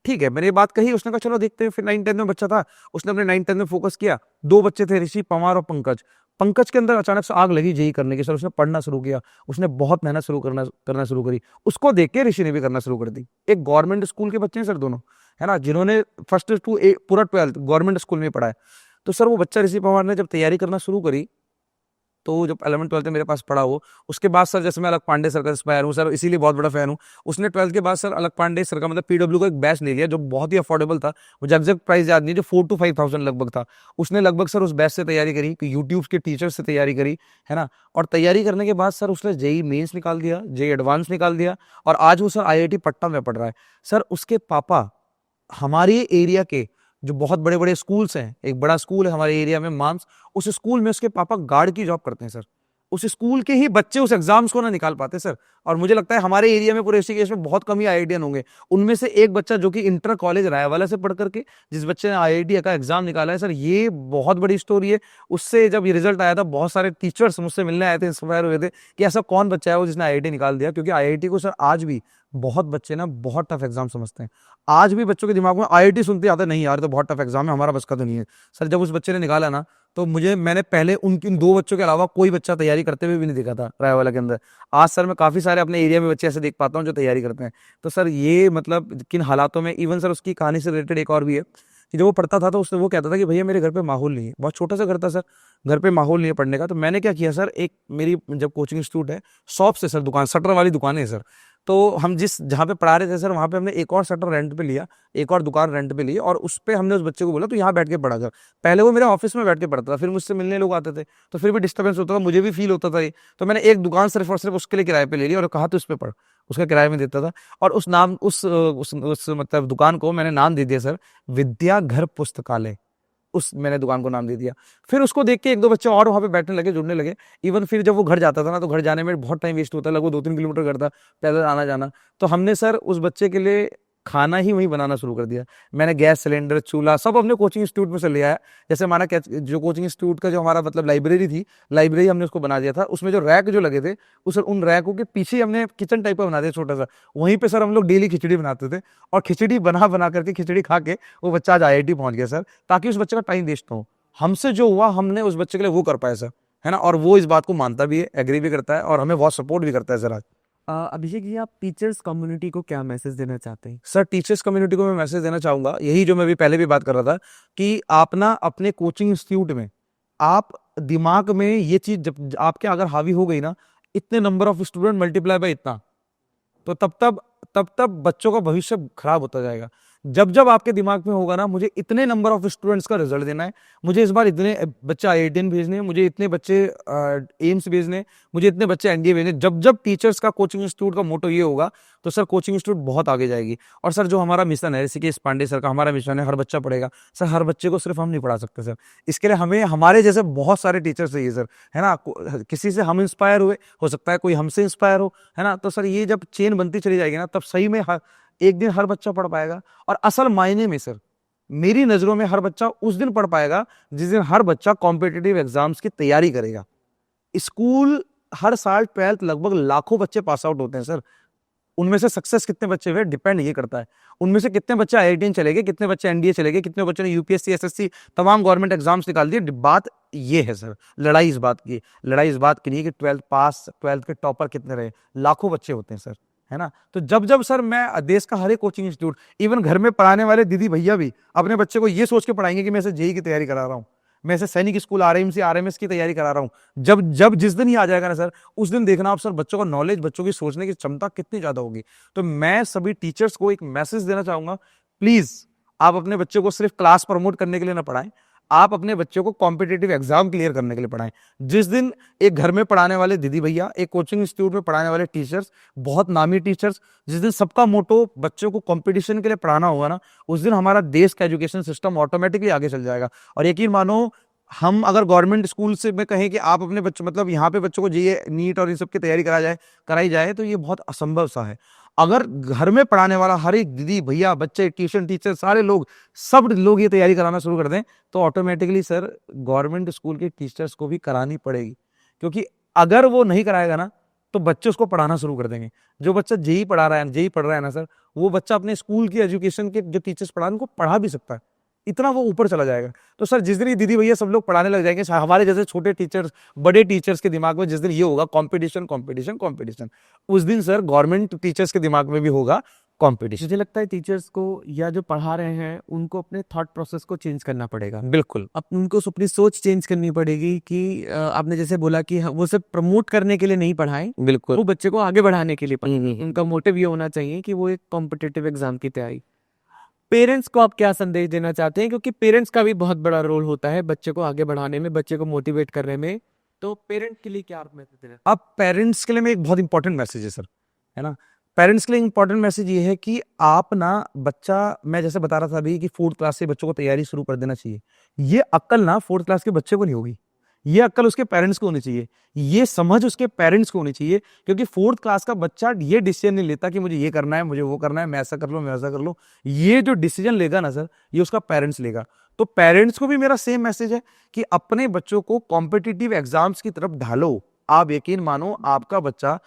ठीक है, मैंने ये बात कही। उसने कहा चलो देखते हैं। फिर 9-10 में बच्चा था, उसने अपने 9-10 में फोकस किया। 2 बच्चे थे, ऋषि पवार और पंकज। पंकज के अंदर अचानक से आग लगी जेईई करने की सर। उसने पढ़ना शुरू किया, उसने बहुत मेहनत करना शुरू करी। उसको देख के ऋषि ने भी करना शुरू कर दी। एक गवर्नमेंट स्कूल के बच्चे हैं सर दोनों, है ना, जिन्होंने फर्स्ट टू पूरा 12th गवर्नमेंट स्कूल में पढ़ा है। तो सर वो बच्चा ऋषि पवार ने जब तैयारी करना शुरू करी, तो जब 11th-12th में मेरे पास पढ़ा वो, उसके बाद सर जैसे मैं अलग पांडे सर का इंस्पायर हूँ सर, इसीलिए बहुत बड़ा फैन हूँ। उसने 12th के बाद सर अलग पांडे सर का मतलब पीडब्ल्यू का एक बैच ले लिया, जो बहुत ही अफोर्डेबल था। मुझे एग्जैक्ट प्राइस याद नहीं, जो 4 to 5,000 लगभग था। उसने लगभग सर उस बैच से तैयारी करी, यूट्यूब के टीचर से तैयारी करी, है ना। और तैयारी करने के बाद सर उसने जेईई मेंस निकाल दिया, जेईई एडवांस निकाल दिया, और आज वो सर आईआईटी पटना में पढ़ रहा है। सर उसके पापा हमारे एरिया के जो बहुत बड़े बड़े स्कूल्स हैं, एक बड़ा स्कूल है हमारे एरिया में माम्स, उस स्कूल में उसके पापा गार्ड की जॉब करते हैं सर। उस स्कूल के ही बच्चे उस एग्जाम्स को ना निकाल पाते सर। और मुझे लगता है हमारे एरिया में पूरे ऋषिकेश में बहुत कम ही आईआईटीएन होंगे। उनमें से एक बच्चा जो कि इंटर कॉलेज रायवाला से पढ़ करके जिस बच्चे ने आईआईटी का एग्जाम निकाला है सर, ये बहुत बड़ी स्टोरी है। उससे जब ये रिजल्ट आया था, बहुत सारे टीचर्स मुझसे मिलने आए थे, इंस्पायर हुए थे कि ऐसा कौन बच्चा है वो जिसने आईआईटी निकाल दिया। क्योंकि आईआईटी को सर आज भी बहुत बच्चे ना बहुत टफ एग्जाम समझते हैं। आज भी बच्चों के दिमाग में आईआईटी सुनते आता नहीं यार, तो बहुत टफ एग्जाम है, हमारा बस का तो नहीं है। सर जब उस बच्चे ने निकाला ना, तो मैंने पहले उनकिन 2 बच्चों के अलावा कोई बच्चा तैयारी करते हुए भी नहीं देखा था रायवाला के अंदर। आज सर मैं काफी सारे अपने एरिया में बच्चे ऐसे देख पाता हूँ जो तैयारी करते हैं। तो सर ये मतलब किन हालातों में, इवन सर उसकी कहानी से रिलेटेड एक और भी है कि जब वो पढ़ता था तो उसने वो कहता था कि भैया मेरे घर पे माहौल नहीं है। बहुत छोटा सा घर था सर, घर पे माहौल नहीं है पढ़ने का। तो मैंने क्या किया सर, एक मेरी जब कोचिंग इंस्टीट्यूट है, शॉप से सर दुकान, शटर वाली दुकान है सर। तो हम जहाँ पे पढ़ा रहे थे सर, वहाँ पे हमने एक और शटर रेंट पे लिया, एक और दुकान रेंट पे ली, और उस पे हमने उस बच्चे को बोला तो यहाँ बैठ के पढ़ा कर। पहले वो मेरे ऑफिस में बैठ के पढ़ता था, फिर मुझसे मिलने लोग आते थे तो फिर भी डिस्टर्बेंस होता था, मुझे भी फील होता था ये। तो मैंने एक दुकान सिर्फ और सिर्फ उसके लिए किराए पे ले ली और कहा तो उस पे पढ़, उसका किराए में देता था। और उस नाम उस मतलब दुकान को मैंने नाम दे दिया सर, विद्या घर पुस्तकालय। उस मैंने दुकान को नाम दे दिया। फिर उसको देख के 1-2 बच्चे और वहाँ पे बैठने लगे, जुड़ने लगे। इवन फिर जब वो घर जाता था ना, तो घर जाने में बहुत टाइम वेस्ट होता, लगभग 2-3 किलोमीटर घर था, पैदल आना जाना। तो हमने सर उस बच्चे के लिए खाना ही वहीं बनाना शुरू कर दिया। मैंने गैस सिलेंडर, चूल्हा सब अपने कोचिंग इंस्टीट्यूट में से ले आया। जैसे हमारा जो कोचिंग इंस्टीट्यूट का जो हमारा मतलब लाइब्रेरी थी, लाइब्रेरी हमने उसको बना दिया था। उसमें जो रैक जो लगे थे, उन रैकों के पीछे हमने किचन टाइप का बना दिया छोटा सा। वहीं पे सर हम लोग डेली खिचड़ी बनाते थे, और खिचड़ी बना करके, खिचड़ी खा के वो बच्चा आज आईआईटी पहुंच गया सर, ताकि उस बच्चे का टाइम वेस्ट ना हो। हमसे जो हुआ हमने उस बच्चे के लिए वो कर पाए सर, है ना। और वो इस बात को मानता भी है, एग्री भी करता है, और हमें बहुत सपोर्ट भी करता है सर आज।
अभिषेक जी, आप टीचर्स कम्युनिटी को क्या मैसेज देना चाहते हैं?
सर टीचर्स कम्युनिटी को मैं मैसेज देना चाहूंगा, यही जो मैं भी पहले भी बात कर रहा था, कि आप ना अपने कोचिंग इंस्टीट्यूट में आप दिमाग में ये चीज जब आपके अगर हावी हो गई ना, इतने number of student multiply by इतना, तो तब बच्चों का भविष्य खराब होता जाएगा। जब आपके दिमाग में होगा ना, मुझे इतने नंबर ऑफ स्टूडेंट्स का रिजल्ट देना है, मुझे इस बार इतने बच्चे आईआईटीएन भेजने हैं, मुझे इतने बच्चे एम्स भेजने हैं, मुझे इतने बच्चे एनडीए भेजने, जब टीचर्स का कोचिंग इंस्टीट्यूट का मोटो ये होगा, तो सर कोचिंग इंस्टीट्यूट बहुत आगे जाएगी। और सर जो हमारा मिशन है, ऋषिकेश पांडे सर का हमारा मिशन है, हर बच्चा पढ़ेगा। सर हर बच्चे को सिर्फ हम नहीं पढ़ा सकते सर, इसके लिए हमें हमारे जैसे बहुत सारे टीचर्स चाहिए सर, है ना। किसी से हम इंस्पायर हुए, हो सकता है कोई हमसे इंस्पायर हो, है ना। तो सर ये जब चेन बनती चली जाएगी ना, तब सही में एक दिन हर बच्चा पढ़ पाएगा। और असल मायने में सर मेरी नजरों में हर बच्चा उस दिन पढ़ पाएगा जिस दिन हर बच्चा कॉम्पिटिटिव एग्जाम्स की तैयारी करेगा। स्कूल हर साल 12th लगभग लाखों बच्चे पास आउट होते हैं सर, उनमें से सक्सेस कितने बच्चे हुए डिपेंड ये करता है। उनमें से कितने बच्चे आईआईटीएन चले गए, कितने बच्चे एनडीए चले गए, कितने बच्चों ने यूपीएससी, एसएससी तमाम गवर्नमेंट एग्जाम्स निकाल दिए। बात ये है सर, लड़ाई इस बात की नहीं है कि 12th पास, 12th के टॉपर कितने रहे, लाखों बच्चे होते हैं सर, है ना। तो जब सर मैं देश का हर एक कोचिंग इंस्टीट्यूट, इवन घर में पढ़ाने वाले दीदी भैया भी अपने बच्चे को ये सोच के पढ़ाएंगे कि मैं इसे जेईई की तैयारी करा रहा हूँ, मैं इसे सैनिक स्कूल आरएमसी आरएमएस की तैयारी करा रहा हूँ। जब जिस दिन ही आ जाएगा ना सर, उस दिन देखना आप सर बच्चों का नॉलेज, बच्चों की सोचने की क्षमता कितनी ज्यादा होगी। तो मैं सभी टीचर्स को एक मैसेज देना चाहूंगा, प्लीज आप अपने बच्चे को सिर्फ क्लास प्रमोट करने के लिए ना पढ़ाएं, आप अपने बच्चों को कॉम्पिटिटिव एग्जाम क्लियर करने के लिए पढ़ाएं। जिस दिन एक घर में पढ़ाने वाले दीदी भैया, एक कोचिंग इंस्टीट्यूट में पढ़ाने वाले टीचर्स, बहुत नामी टीचर्स, जिस दिन सबका मोटो बच्चों को कंपटीशन के लिए पढ़ाना होगा ना, उस दिन हमारा देश का एजुकेशन सिस्टम ऑटोमेटिकली आगे चल जाएगा। और यकीन मानो, हम अगर गवर्नमेंट स्कूल से में कहें कि आप अपने बच्चों मतलब यहाँ पे बच्चों को जेईई नीट और इन सब की तैयारी कराई जाए, तो ये बहुत असंभव सा है। अगर घर में पढ़ाने वाला हर एक दीदी भैया बच्चे ट्यूशन टीचर सारे लोग सब लोग ये तैयारी कराना शुरू कर दें तो ऑटोमेटिकली सर गवर्नमेंट स्कूल के टीचर्स को भी करानी पड़ेगी, क्योंकि अगर वो नहीं कराएगा ना तो बच्चे उसको पढ़ाना शुरू कर देंगे। जो बच्चा जेई पढ़ा रहा है, जेई पढ़ रहा है ना सर, वो बच्चा अपने स्कूल की एजुकेशन के जो टीचर्स पढ़ा उनको पढ़ा भी सकता है, इतना वो ऊपर चला जाएगा। तो सर जिस दिन ये दीदी भैया सब लोग पढ़ाने लग जाएंगे, हमारे जैसे छोटे टीचर्स बड़े टीचर्स के दिमाग में जिस दिन ये होगा कंपटीशन कंपटीशन कंपटीशन, उस दिन सर गवर्नमेंट टीचर्स के दिमाग में भी होगा कंपटीशन।
मुझे लगता है टीचर्स को या जो पढ़ा रहे हैं उनको अपने थॉट प्रोसेस को चेंज करना पड़ेगा।
बिल्कुल
उनको अपनी सोच चेंज करनी पड़ेगी कि आपने जैसे बोला कि वो सिर्फ प्रमोट करने के लिए नहीं पढ़ाएं,
बिल्कुल
वो बच्चे को आगे बढ़ाने के लिए पढ़ाएं। उनका मोटिव ये होना चाहिए कि वो एक कॉम्पिटिटिव एग्जाम की तैयारी। पेरेंट्स को आप क्या संदेश देना चाहते हैं, क्योंकि पेरेंट्स का भी बहुत बड़ा रोल होता है बच्चे को आगे बढ़ाने में, बच्चे को मोटिवेट करने में, तो पेरेंट के लिए क्या आप मैसेज देना?
अब पेरेंट्स के लिए में एक बहुत इंपॉर्टेंट मैसेज है सर, है ना। पेरेंट्स के लिए इंपॉर्टेंट मैसेज ये है कि आप ना बच्चा, मैं जैसे बता रहा था अभी कि 4th क्लास से बच्चों को तैयारी शुरू कर देना चाहिए, ये अक्ल ना 4th क्लास के बच्चे को नहीं होगी, ये अक्ल उसके पेरेंट्स को होनी चाहिए, ये समझ उसके पेरेंट्स को होनी चाहिए। क्योंकि 4th क्लास का बच्चा ये डिसीजन नहीं लेता कि मुझे ये करना है, मुझे वो करना है, मैं ऐसा कर लूँ, मैं ऐसा कर लूँ। ये जो डिसीजन लेगा ना सर, ये उसका पेरेंट्स लेगा। तो पेरेंट्स को भी मेरा सेम मैसेज है कि अपने बच्चों को कॉम्पिटिटिव एग्जाम्स की तरफ ढालो। आप यकीन मानो आपका बच्चा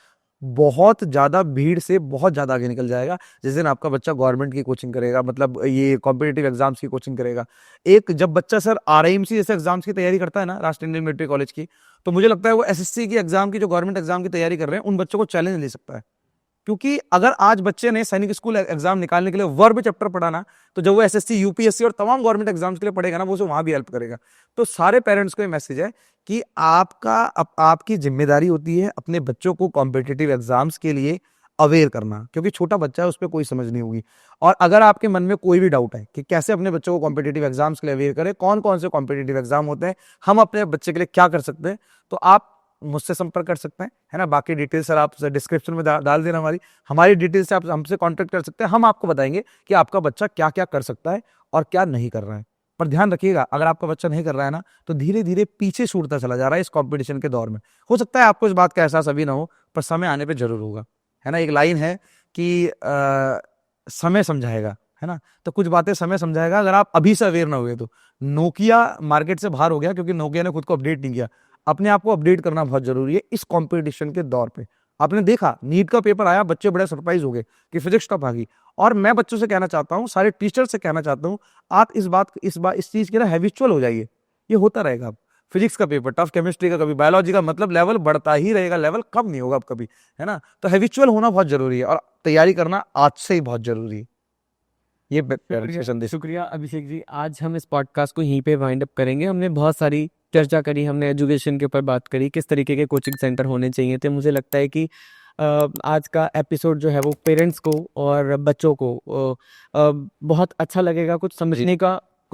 बहुत ज्यादा भीड़ से बहुत ज्यादा आगे निकल जाएगा जिस दिन आपका बच्चा गवर्नमेंट की कोचिंग करेगा, मतलब ये कॉम्पिटिटिव एग्जाम्स की कोचिंग करेगा। एक जब बच्चा सर आरआईएमसी जैसे एग्जाम्स की तैयारी करता है ना, राष्ट्रीय इंडियन मिलिट्री कॉलेज की, तो मुझे लगता है वो एसएससी की एग्जाम की जो गवर्नमेंट एग्जाम की तैयारी कर रहे हैं उन बच्चों को चैलेंज ले सकता है। क्योंकि अगर आज बच्चे ने सैनिक स्कूल एग्जाम निकालने के लिए वर्ब चैप्टर पढ़ाना, तो जब वो एसएससी यूपीएससी और तमाम गवर्नमेंट एग्जाम्स के लिए पढ़ेगा ना, वो उसे वहां भी हेल्प करेगा। तो सारे पेरेंट्स को ये मैसेज है कि आपकी जिम्मेदारी होती है अपने बच्चों को कॉम्पिटिटिव एग्जाम्स के लिए अवेयर करना, क्योंकि छोटा बच्चा है, उस पर कोई समझ नहीं होगी। और अगर आपके मन में कोई भी डाउट है कि कैसे अपने बच्चों को कॉम्पिटिटिव एग्जाम्स के लिए अवेयर करें, कौन कौन से कॉम्पिटिटिव एग्जाम होते हैं, हम अपने बच्चे के लिए क्या कर सकते हैं, तो आप मुझसे संपर्क कर सकते हैं, है ना। बाकी डिटेल सर आप डिस्क्रिप्शन में डाल देना, हमारी डिटेल से आप हमसे कांटेक्ट कर सकते हैं। हम आपको बताएंगे कि आपका बच्चा क्या क्या कर सकता है और क्या नहीं कर रहा है। पर ध्यान रखिएगा, अगर आपका बच्चा नहीं कर रहा है ना, तो धीरे धीरे पीछे छूटता चला जा रहा है इस कंपटीशन के दौर में। हो सकता है आपको इस बात का एहसास अभी ना हो, पर समय आने पे जरूर होगा, है ना। एक लाइन है कि समय समझाएगा, है ना। तो कुछ बातें समय समझाएगा, अगर आप अभी से अवेयर ना हुए तो। नोकिया मार्केट से बाहर हो गया क्योंकि नोकिया ने खुद को अपडेट नहीं किया। अपने आप को अपडेट करना बहुत जरूरी है इस कंपटीशन के दौर पे। आपने देखा नीट का पेपर आया, बच्चे बड़े सरप्राइज हो गए कि फिजिक्स टफ आ गई। और मैं बच्चों से कहना चाहता हूँ, सारे टीचर से कहना चाहता हूँ, आप इस चीज के ना हैबिचुअल हो जाइए। ये होता रहेगा। अब फिजिक्स का पेपर टफ, केमिस्ट्री का कभी, बायोलॉजी का, मतलब लेवल बढ़ता ही रहेगा, लेवल कम नहीं होगा अब कभी, है ना। तो हैबिचुअल होना बहुत जरूरी है और तैयारी करना आज से ही बहुत जरूरी है। ये संदेश।
शुक्रिया अभिषेक जी, आज हम इस पॉडकास्ट को यहीं पे वाइंड अप करेंगे। हमने बहुत सारी चर्चा करी, हमने एजुकेशन के ऊपर बात करी, किस तरीके के कोचिंग सेंटर होने चाहिए थे। मुझे लगता है कि आज का एपिसोड जो है वो पेरेंट्स को और बच्चों को बहुत अच्छा लगेगा, कुछ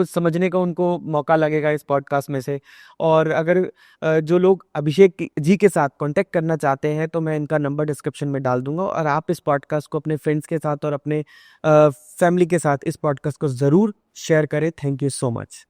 समझने का उनको मौका लगेगा इस पॉडकास्ट में से। और अगर जो लोग अभिषेक जी के साथ कांटेक्ट करना चाहते हैं तो मैं इनका नंबर डिस्क्रिप्शन में डाल दूंगा, और आप इस पॉडकास्ट को अपने फ्रेंड्स के साथ और अपने फैमिली के साथ इस पॉडकास्ट को ज़रूर शेयर करें। Thank you so much.